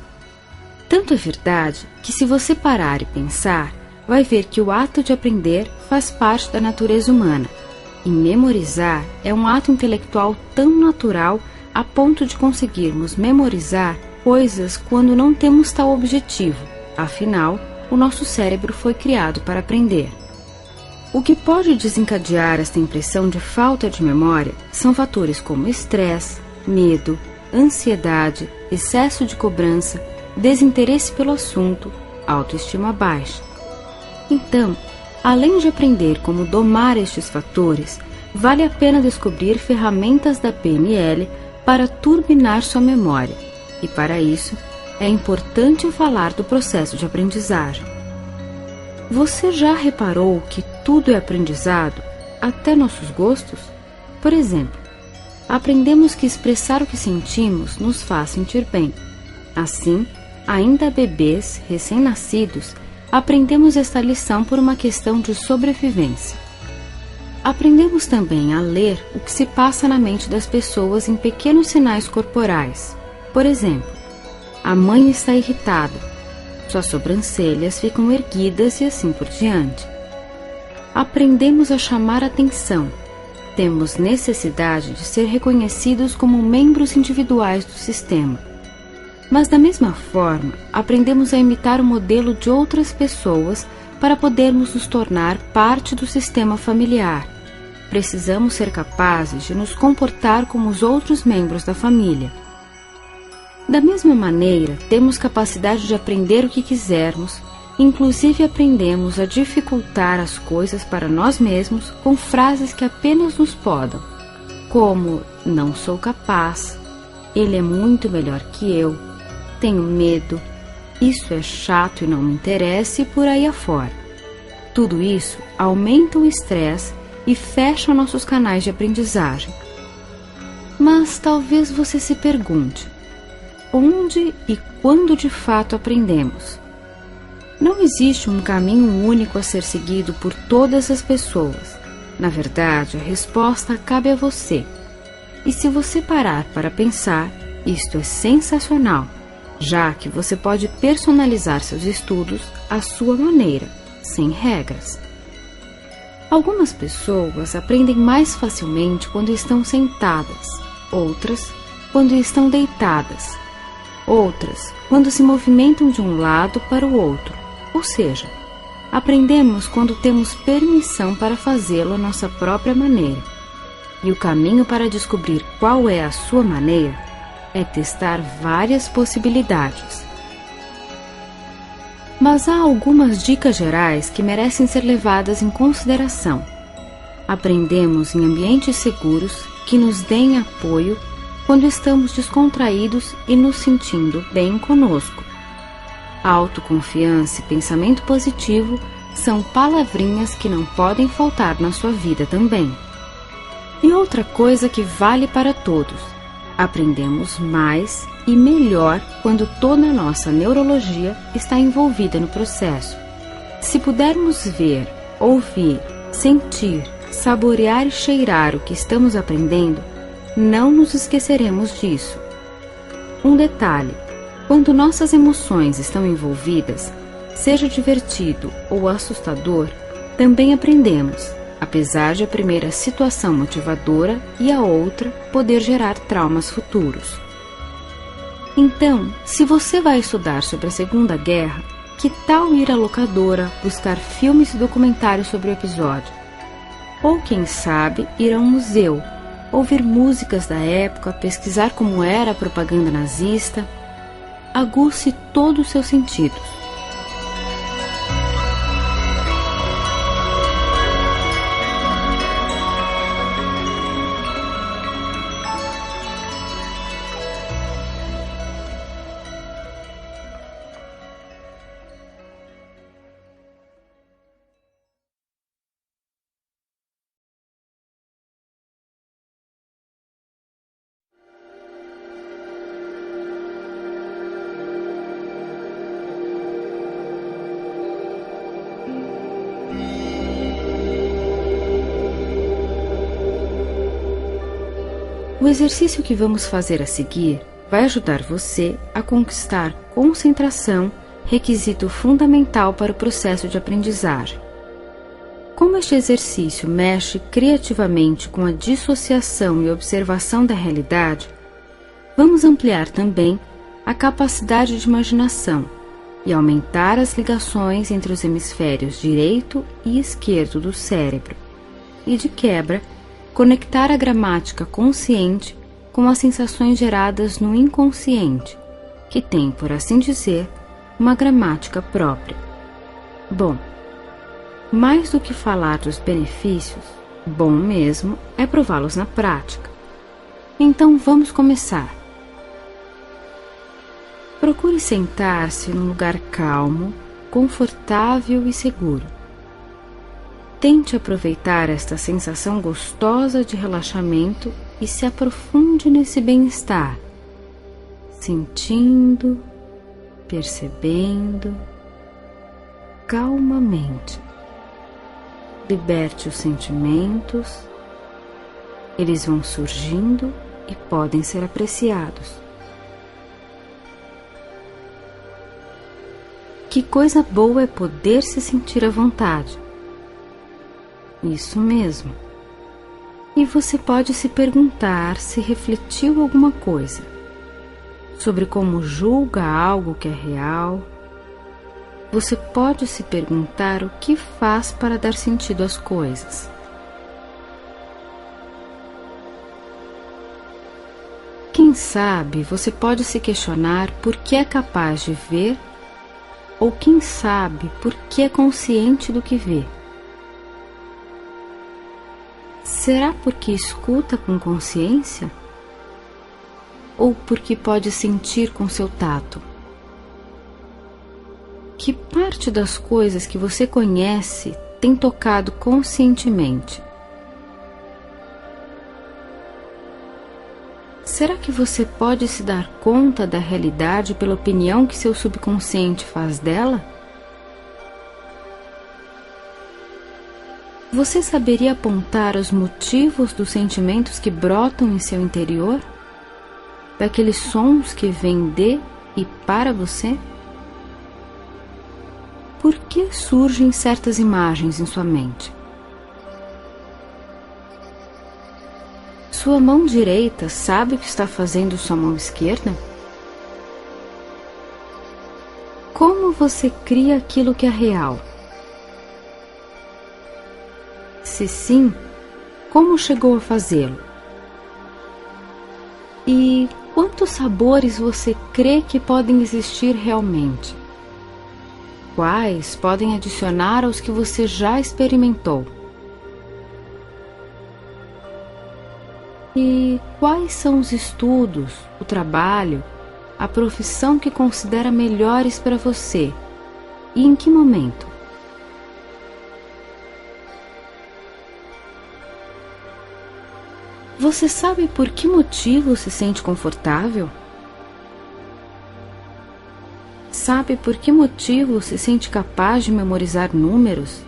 Tanto é verdade que, se você parar e pensar, vai ver que o ato de aprender faz parte da natureza humana, e memorizar é um ato intelectual tão natural a ponto de conseguirmos memorizar coisas quando não temos tal objetivo. Afinal, o nosso cérebro foi criado para aprender. O que pode desencadear esta impressão de falta de memória são fatores como estresse, medo, ansiedade, excesso de cobrança, desinteresse pelo assunto, autoestima baixa. Então, além de aprender como domar estes fatores, vale a pena descobrir ferramentas da PNL para turbinar sua memória, e para isso é importante falar do processo de aprendizagem. Você já reparou que tudo é aprendizado, até nossos gostos? Por exemplo, aprendemos que expressar o que sentimos nos faz sentir bem. Assim, ainda bebês recém-nascidos, aprendemos esta lição por uma questão de sobrevivência. Aprendemos também a ler o que se passa na mente das pessoas em pequenos sinais corporais. Por exemplo, a mãe está irritada, suas sobrancelhas ficam erguidas e assim por diante. Aprendemos a chamar atenção. Temos necessidade de ser reconhecidos como membros individuais do sistema. Mas, da mesma forma, aprendemos a imitar o modelo de outras pessoas para podermos nos tornar parte do sistema familiar. Precisamos ser capazes de nos comportar como os outros membros da família. Da mesma maneira, temos capacidade de aprender o que quisermos, inclusive aprendemos a dificultar as coisas para nós mesmos com frases que apenas nos podam, como "não sou capaz", "ele é muito melhor que eu", "tenho medo", "isso é chato e não me interessa" e por aí afora. Tudo isso aumenta o estresse e fecha nossos canais de aprendizagem. Mas talvez você se pergunte: onde e quando de fato aprendemos? Não existe um caminho único a ser seguido por todas as pessoas. Na verdade, a resposta cabe a você. E se você parar para pensar, isto é sensacional, já que você pode personalizar seus estudos à sua maneira, sem regras. Algumas pessoas aprendem mais facilmente quando estão sentadas, outras quando estão deitadas, outras quando se movimentam de um lado para o outro. Ou seja, aprendemos quando temos permissão para fazê-lo à nossa própria maneira. E o caminho para descobrir qual é a sua maneira é testar várias possibilidades. Mas há algumas dicas gerais que merecem ser levadas em consideração. Aprendemos em ambientes seguros que nos deem apoio quando estamos descontraídos e nos sentindo bem conosco. Autoconfiança e pensamento positivo são palavrinhas que não podem faltar na sua vida também. E outra coisa que vale para todos: aprendemos mais e melhor quando toda a nossa neurologia está envolvida no processo. Se pudermos ver, ouvir, sentir, saborear e cheirar o que estamos aprendendo, não nos esqueceremos disso. Um detalhe: quando nossas emoções estão envolvidas, seja divertido ou assustador, também aprendemos, apesar de a primeira situação motivadora e a outra poder gerar traumas futuros. Então, se você vai estudar sobre a Segunda Guerra, que tal ir à locadora buscar filmes e documentários sobre o episódio? Ou quem sabe ir a um museu, ouvir músicas da época, pesquisar como era a propaganda nazista? Aguce todos os seus sentidos. O exercício que vamos fazer a seguir vai ajudar você a conquistar concentração, requisito fundamental para o processo de aprendizagem. Como este exercício mexe criativamente com a dissociação e observação da realidade, vamos ampliar também a capacidade de imaginação e aumentar as ligações entre os hemisférios direito e esquerdo do cérebro, e de quebra, conectar a gramática consciente com as sensações geradas no inconsciente, que tem, por assim dizer, uma gramática própria. Bom, mais do que falar dos benefícios, bom mesmo é prová-los na prática. Então vamos começar. Procure sentar-se num lugar calmo, confortável e seguro. Tente aproveitar esta sensação gostosa de relaxamento e se aprofunde nesse bem-estar, sentindo, percebendo, calmamente. Liberte os sentimentos, eles vão surgindo e podem ser apreciados. Que coisa boa é poder se sentir à vontade. Isso mesmo. E você pode se perguntar se refletiu alguma coisa sobre como julga algo que é real. Você pode se perguntar o que faz para dar sentido às coisas. Quem sabe você pode se questionar por que é capaz de ver, ou quem sabe por que é consciente do que vê. Será porque escuta com consciência? Ou porque pode sentir com seu tato? Que parte das coisas que você conhece tem tocado conscientemente? Será que você pode se dar conta da realidade pela opinião que seu subconsciente faz dela? Você saberia apontar os motivos dos sentimentos que brotam em seu interior? Daqueles sons que vêm de e para você? Por que surgem certas imagens em sua mente? Sua mão direita sabe o que está fazendo sua mão esquerda? Como você cria aquilo que é real? Se sim, como chegou a fazê-lo? E quantos sabores você crê que podem existir realmente? Quais podem adicionar aos que você já experimentou? E quais são os estudos, o trabalho, a profissão que considera melhores para você? E em que momento? Você sabe por que motivo se sente confortável? Sabe por que motivo se sente capaz de memorizar números,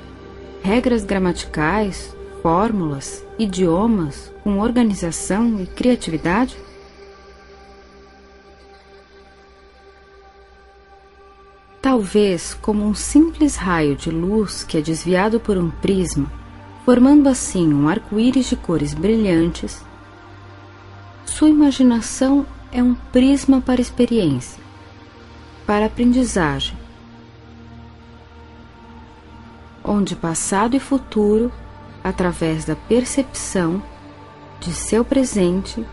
regras gramaticais, fórmulas, idiomas, com organização e criatividade? Talvez como um simples raio de luz que é desviado por um prisma, formando assim um arco-íris de cores brilhantes, sua imaginação é um prisma para experiência, para aprendizagem, onde passado e futuro, através da percepção de seu presente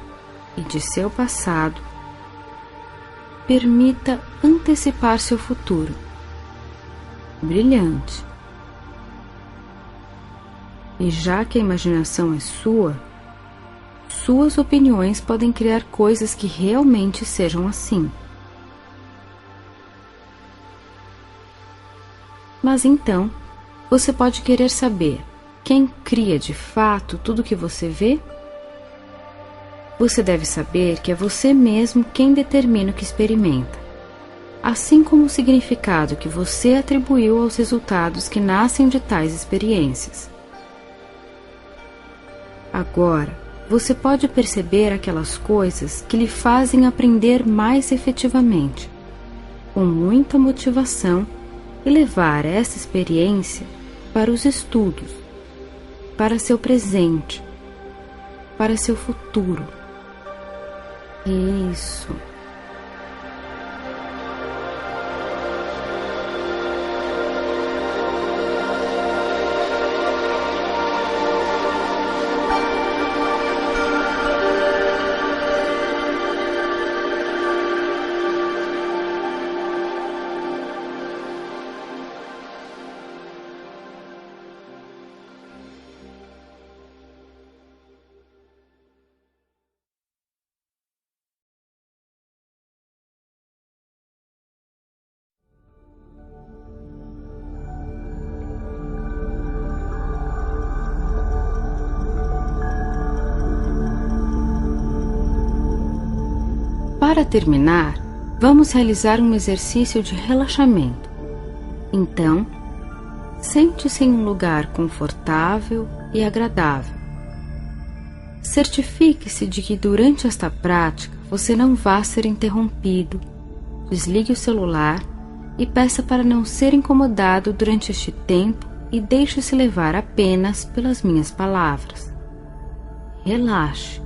e de seu passado, permita antecipar seu futuro, brilhante. E já que a imaginação é sua, suas opiniões podem criar coisas que realmente sejam assim. Mas então, você pode querer saber quem cria de fato tudo que você vê? Você deve saber que é você mesmo quem determina o que experimenta, assim como o significado que você atribuiu aos resultados que nascem de tais experiências. Agora, você pode perceber aquelas coisas que lhe fazem aprender mais efetivamente, com muita motivação, e levar essa experiência para os estudos, para seu presente, para seu futuro. Isso. Para terminar, vamos realizar um exercício de relaxamento. Então, sente-se em um lugar confortável e agradável. Certifique-se de que durante esta prática você não vá ser interrompido. Desligue o celular e peça para não ser incomodado durante este tempo e deixe-se levar apenas pelas minhas palavras. Relaxe.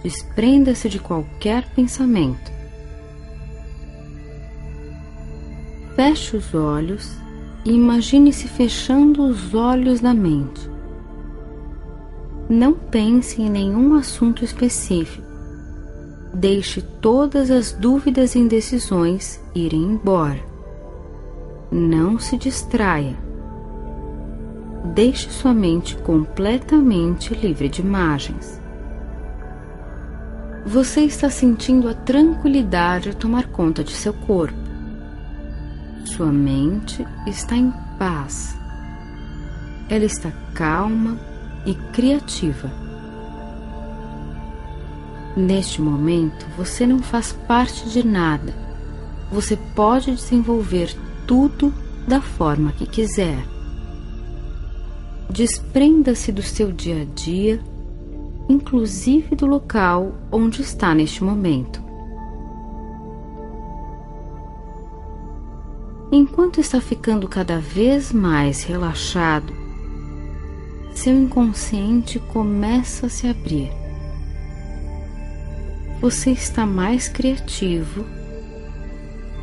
Desprenda-se de qualquer pensamento. Feche os olhos e imagine-se fechando os olhos da mente. Não pense em nenhum assunto específico. Deixe todas as dúvidas e indecisões irem embora. Não se distraia. Deixe sua mente completamente livre de imagens. Você está sentindo a tranquilidade tomar conta de seu corpo. Sua mente está em paz. Ela está calma e criativa. Neste momento, você não faz parte de nada. Você pode desenvolver tudo da forma que quiser. Desprenda-se do seu dia a dia, inclusive do local onde está neste momento. Enquanto está ficando cada vez mais relaxado, seu inconsciente começa a se abrir. Você está mais criativo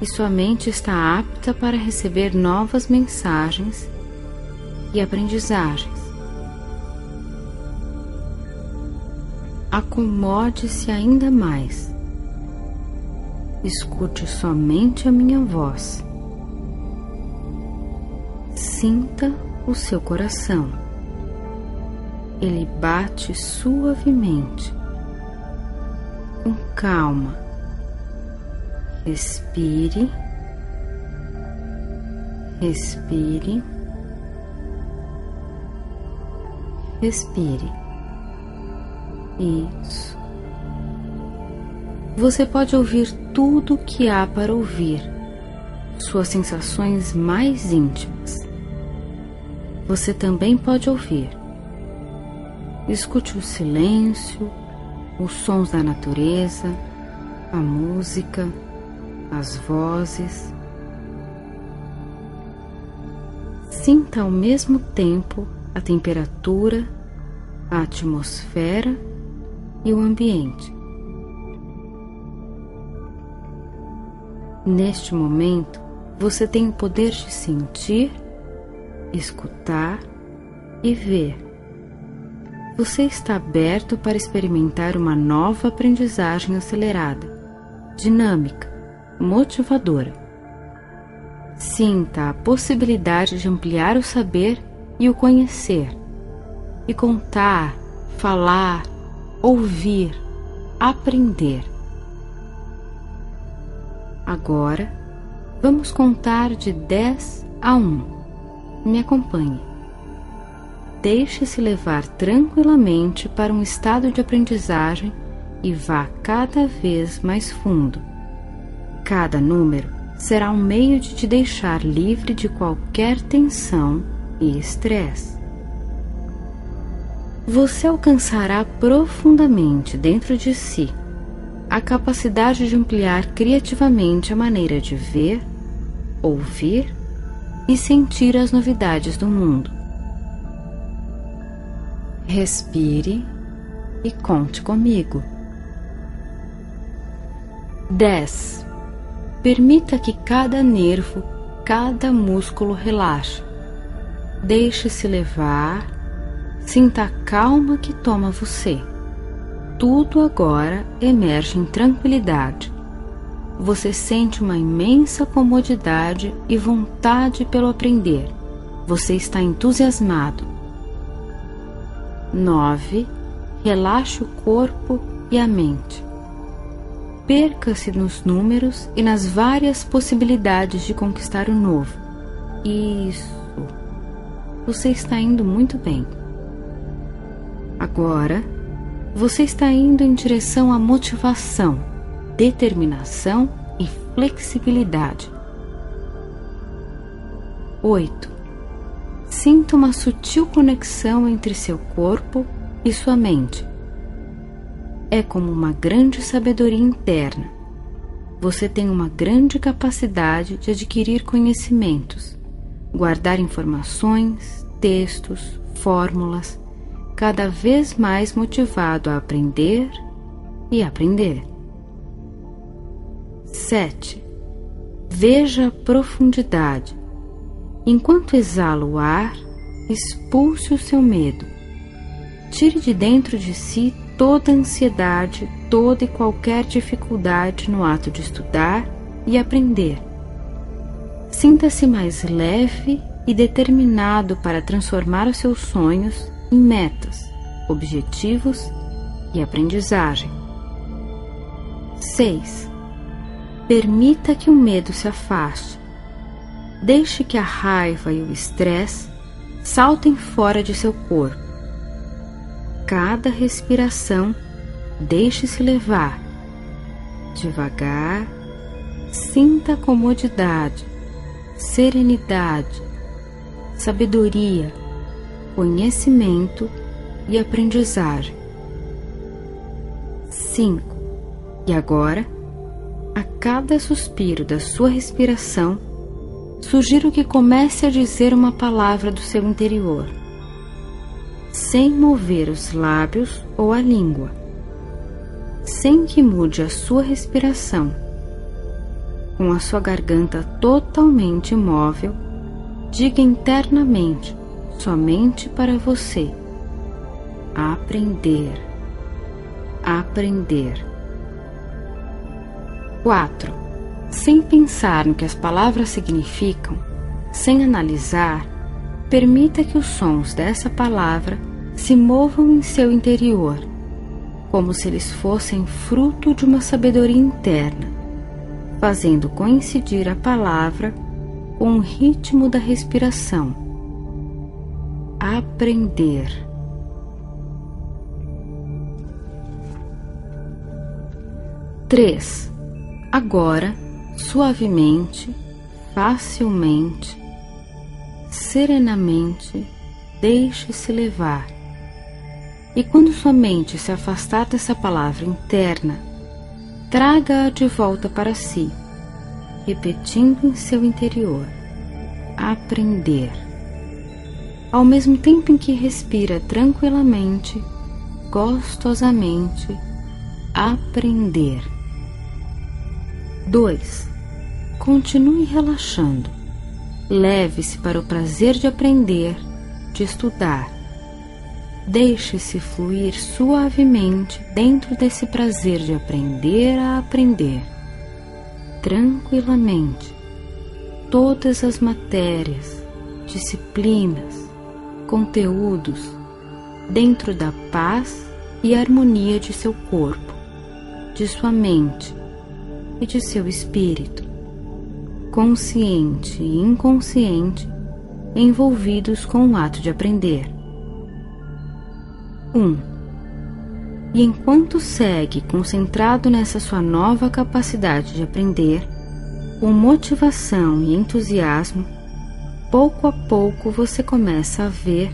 e sua mente está apta para receber novas mensagens e aprendizagens. Acomode-se ainda mais. Escute somente a minha voz. Sinta o seu coração. Ele bate suavemente. Com calma. Respire. Respire. Respire. Isso. Você pode ouvir tudo o que há para ouvir, suas sensações mais íntimas. Você também pode ouvir. Escute o silêncio, os sons da natureza, a música, as vozes. Sinta ao mesmo tempo a temperatura, a atmosfera e o ambiente. Neste momento, você tem o poder de sentir, escutar e ver. Você está aberto para experimentar uma nova aprendizagem acelerada, dinâmica, motivadora. Sinta a possibilidade de ampliar o saber e o conhecer, e contar, falar, ouvir, aprender. Agora, vamos contar de 10 a 1. Me acompanhe. Deixe-se levar tranquilamente para um estado de aprendizagem e vá cada vez mais fundo. Cada número será um meio de te deixar livre de qualquer tensão e estresse. Você alcançará profundamente dentro de si a capacidade de ampliar criativamente a maneira de ver, ouvir e sentir as novidades do mundo. Respire e conte comigo. 10. Permita que cada nervo, cada músculo relaxe. Deixe-se levar, sinta a calma que toma você. Tudo agora emerge em tranquilidade. Você sente uma imensa comodidade e vontade pelo aprender. Você está entusiasmado. 9. Relaxe o corpo e a mente. Perca-se nos números e nas várias possibilidades de conquistar o novo. Isso. Você está indo muito bem. Agora, você está indo em direção à motivação, determinação e flexibilidade. 8. Sinta uma sutil conexão entre seu corpo e sua mente. É como uma grande sabedoria interna. Você tem uma grande capacidade de adquirir conhecimentos, guardar informações, textos, fórmulas, cada vez mais motivado a aprender e aprender. 7. Veja a profundidade. Enquanto exala o ar, expulse o seu medo. Tire de dentro de si toda ansiedade, toda e qualquer dificuldade no ato de estudar e aprender. Sinta-se mais leve e determinado para transformar os seus sonhos em metas, objetivos e aprendizagem. 6. Permita que o medo se afaste. Deixe que a raiva e o estresse saltem fora de seu corpo. Cada respiração deixe-se levar. Devagar, sinta a comodidade, serenidade, sabedoria, conhecimento e aprendizagem. 5. E agora, a cada suspiro da sua respiração, sugiro que comece a dizer uma palavra do seu interior, sem mover os lábios ou a língua, sem que mude a sua respiração. Com a sua garganta totalmente imóvel, diga internamente, somente para você: aprender, aprender. 4. Sem pensar no que as palavras significam, sem analisar, permita que os sons dessa palavra se movam em seu interior, como se eles fossem fruto de uma sabedoria interna, fazendo coincidir a palavra com o ritmo da respiração. Aprender. 3. Agora, suavemente, facilmente, serenamente, deixe-se levar. E quando sua mente se afastar dessa palavra interna, traga-a de volta para si, repetindo em seu interior: aprender. Ao mesmo tempo em que respira tranquilamente, gostosamente, aprender. 2. Continue relaxando. Leve-se para o prazer de aprender, de estudar. Deixe-se fluir suavemente dentro desse prazer de aprender a aprender. Tranquilamente, todas as matérias, disciplinas, conteúdos, dentro da paz e harmonia de seu corpo, de sua mente e de seu espírito, consciente e inconsciente, envolvidos com o ato de aprender. 1. E enquanto segue concentrado nessa sua nova capacidade de aprender, com motivação e entusiasmo, pouco a pouco você começa a ver,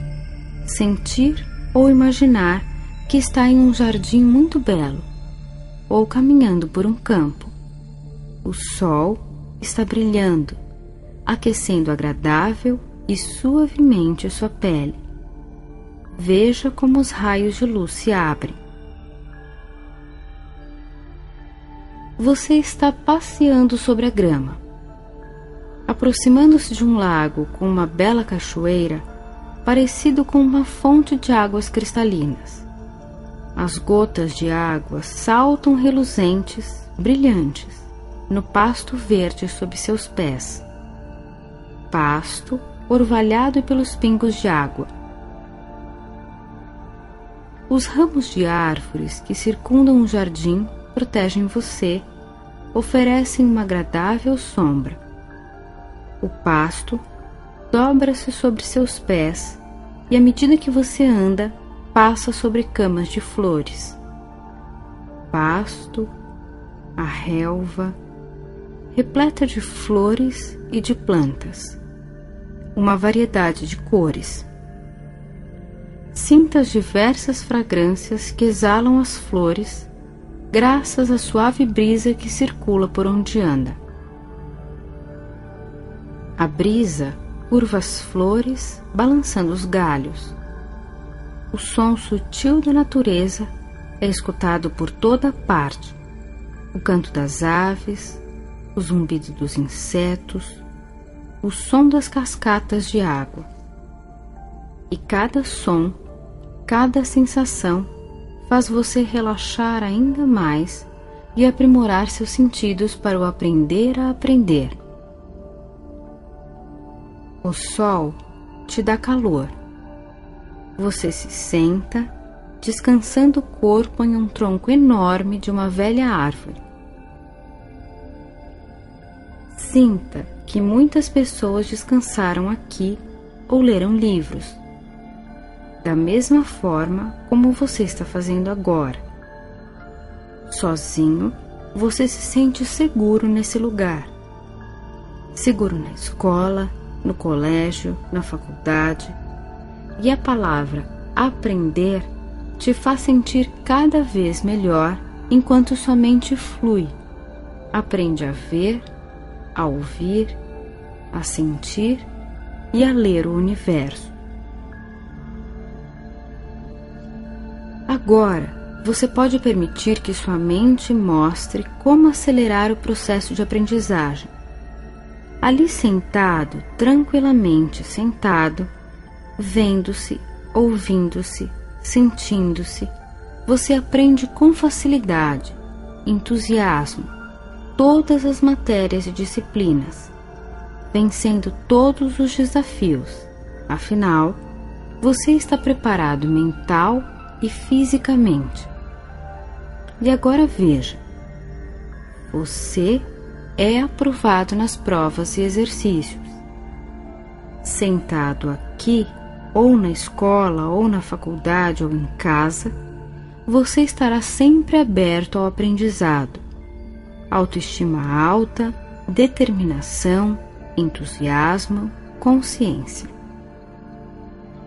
sentir ou imaginar que está em um jardim muito belo, ou caminhando por um campo. O sol está brilhando, aquecendo agradável e suavemente a sua pele. Veja como os raios de luz se abrem. Você está passeando sobre a grama. Aproximando-se de um lago com uma bela cachoeira, parecido com uma fonte de águas cristalinas. As gotas de água saltam reluzentes, brilhantes, no pasto verde sob seus pés. Pasto orvalhado pelos pingos de água. Os ramos de árvores que circundam o jardim protegem você, oferecem uma agradável sombra. O pasto dobra-se sobre seus pés e, à medida que você anda, passa sobre camas de flores. Pasto, a relva, repleta de flores e de plantas, uma variedade de cores. Sinta as diversas fragrâncias que exalam as flores, graças à suave brisa que circula por onde anda. A brisa curva as flores, balançando os galhos. O som sutil da natureza é escutado por toda parte: o canto das aves, o zumbido dos insetos, o som das cascatas de água. E cada som, cada sensação faz você relaxar ainda mais e aprimorar seus sentidos para o aprender a aprender. O sol te dá calor. Você se senta, descansando o corpo em um tronco enorme de uma velha árvore. Sinta que muitas pessoas descansaram aqui ou leram livros, da mesma forma como você está fazendo agora, Sozinho, você se sente seguro nesse lugar. Seguro na escola, no colégio, na faculdade. E a palavra aprender te faz sentir cada vez melhor enquanto sua mente flui. Aprende a ver, a ouvir, a sentir e a ler o universo. Agora, você pode permitir que sua mente mostre como acelerar o processo de aprendizagem. Ali sentado, tranquilamente sentado, vendo-se, ouvindo-se, sentindo-se, você aprende com facilidade, entusiasmo, todas as matérias e disciplinas, vencendo todos os desafios. Afinal, você está preparado mental e fisicamente. E agora veja, você é aprovado nas provas e exercícios. Sentado aqui, ou na escola, ou na faculdade, ou em casa, você estará sempre aberto ao aprendizado. Autoestima alta, determinação, entusiasmo, consciência.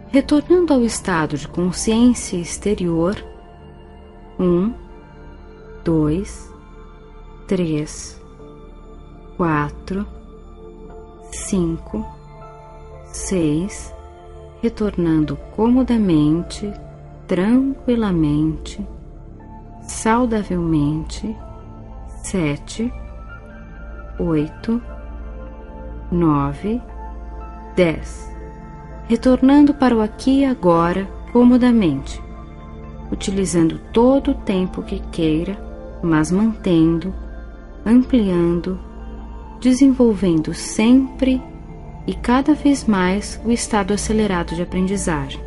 Retornando ao estado de consciência exterior, 1, 2, 3, 4, 5, 6, retornando comodamente, tranquilamente, saudavelmente, 7, 8, 9, 10. Retornando para o aqui e agora comodamente, utilizando todo o tempo que queira, mas mantendo, ampliando, desenvolvendo sempre e cada vez mais o estado acelerado de aprendizagem.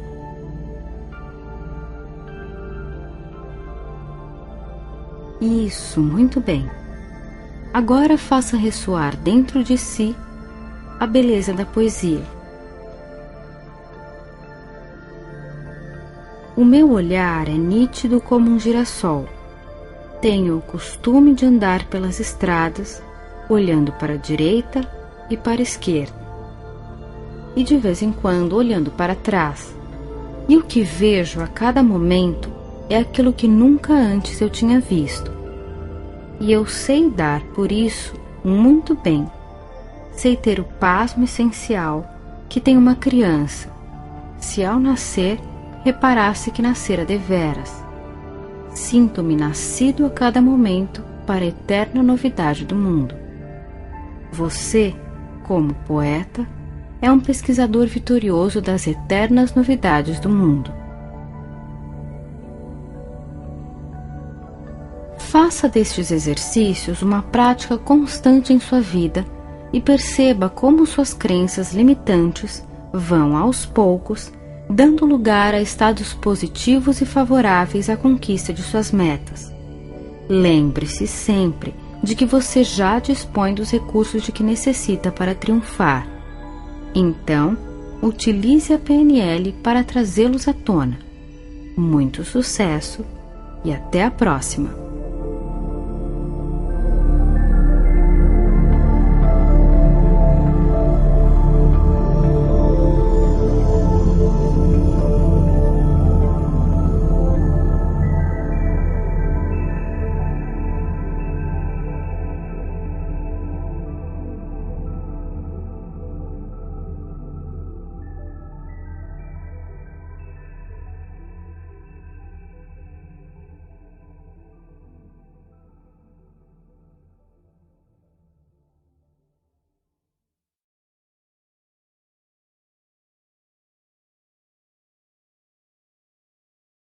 Isso, muito bem. Agora faça ressoar dentro de si a beleza da poesia. O meu olhar é nítido como um girassol. Tenho o costume de andar pelas estradas, olhando para a direita e para a esquerda, e de vez em quando olhando para trás. E o que vejo a cada momento é aquilo que nunca antes eu tinha visto. E eu sei dar por isso muito bem. Sei ter o pasmo essencial que tem uma criança, se ao nascer reparasse que nascera deveras. Sinto-me nascido a cada momento para a eterna novidade do mundo. Você, como poeta, é um pesquisador vitorioso das eternas novidades do mundo. Faça destes exercícios uma prática constante em sua vida e perceba como suas crenças limitantes vão, aos poucos, dando lugar a estados positivos e favoráveis à conquista de suas metas. Lembre-se sempre de que você já dispõe dos recursos de que necessita para triunfar. Então, utilize a PNL para trazê-los à tona. Muito sucesso e até a próxima!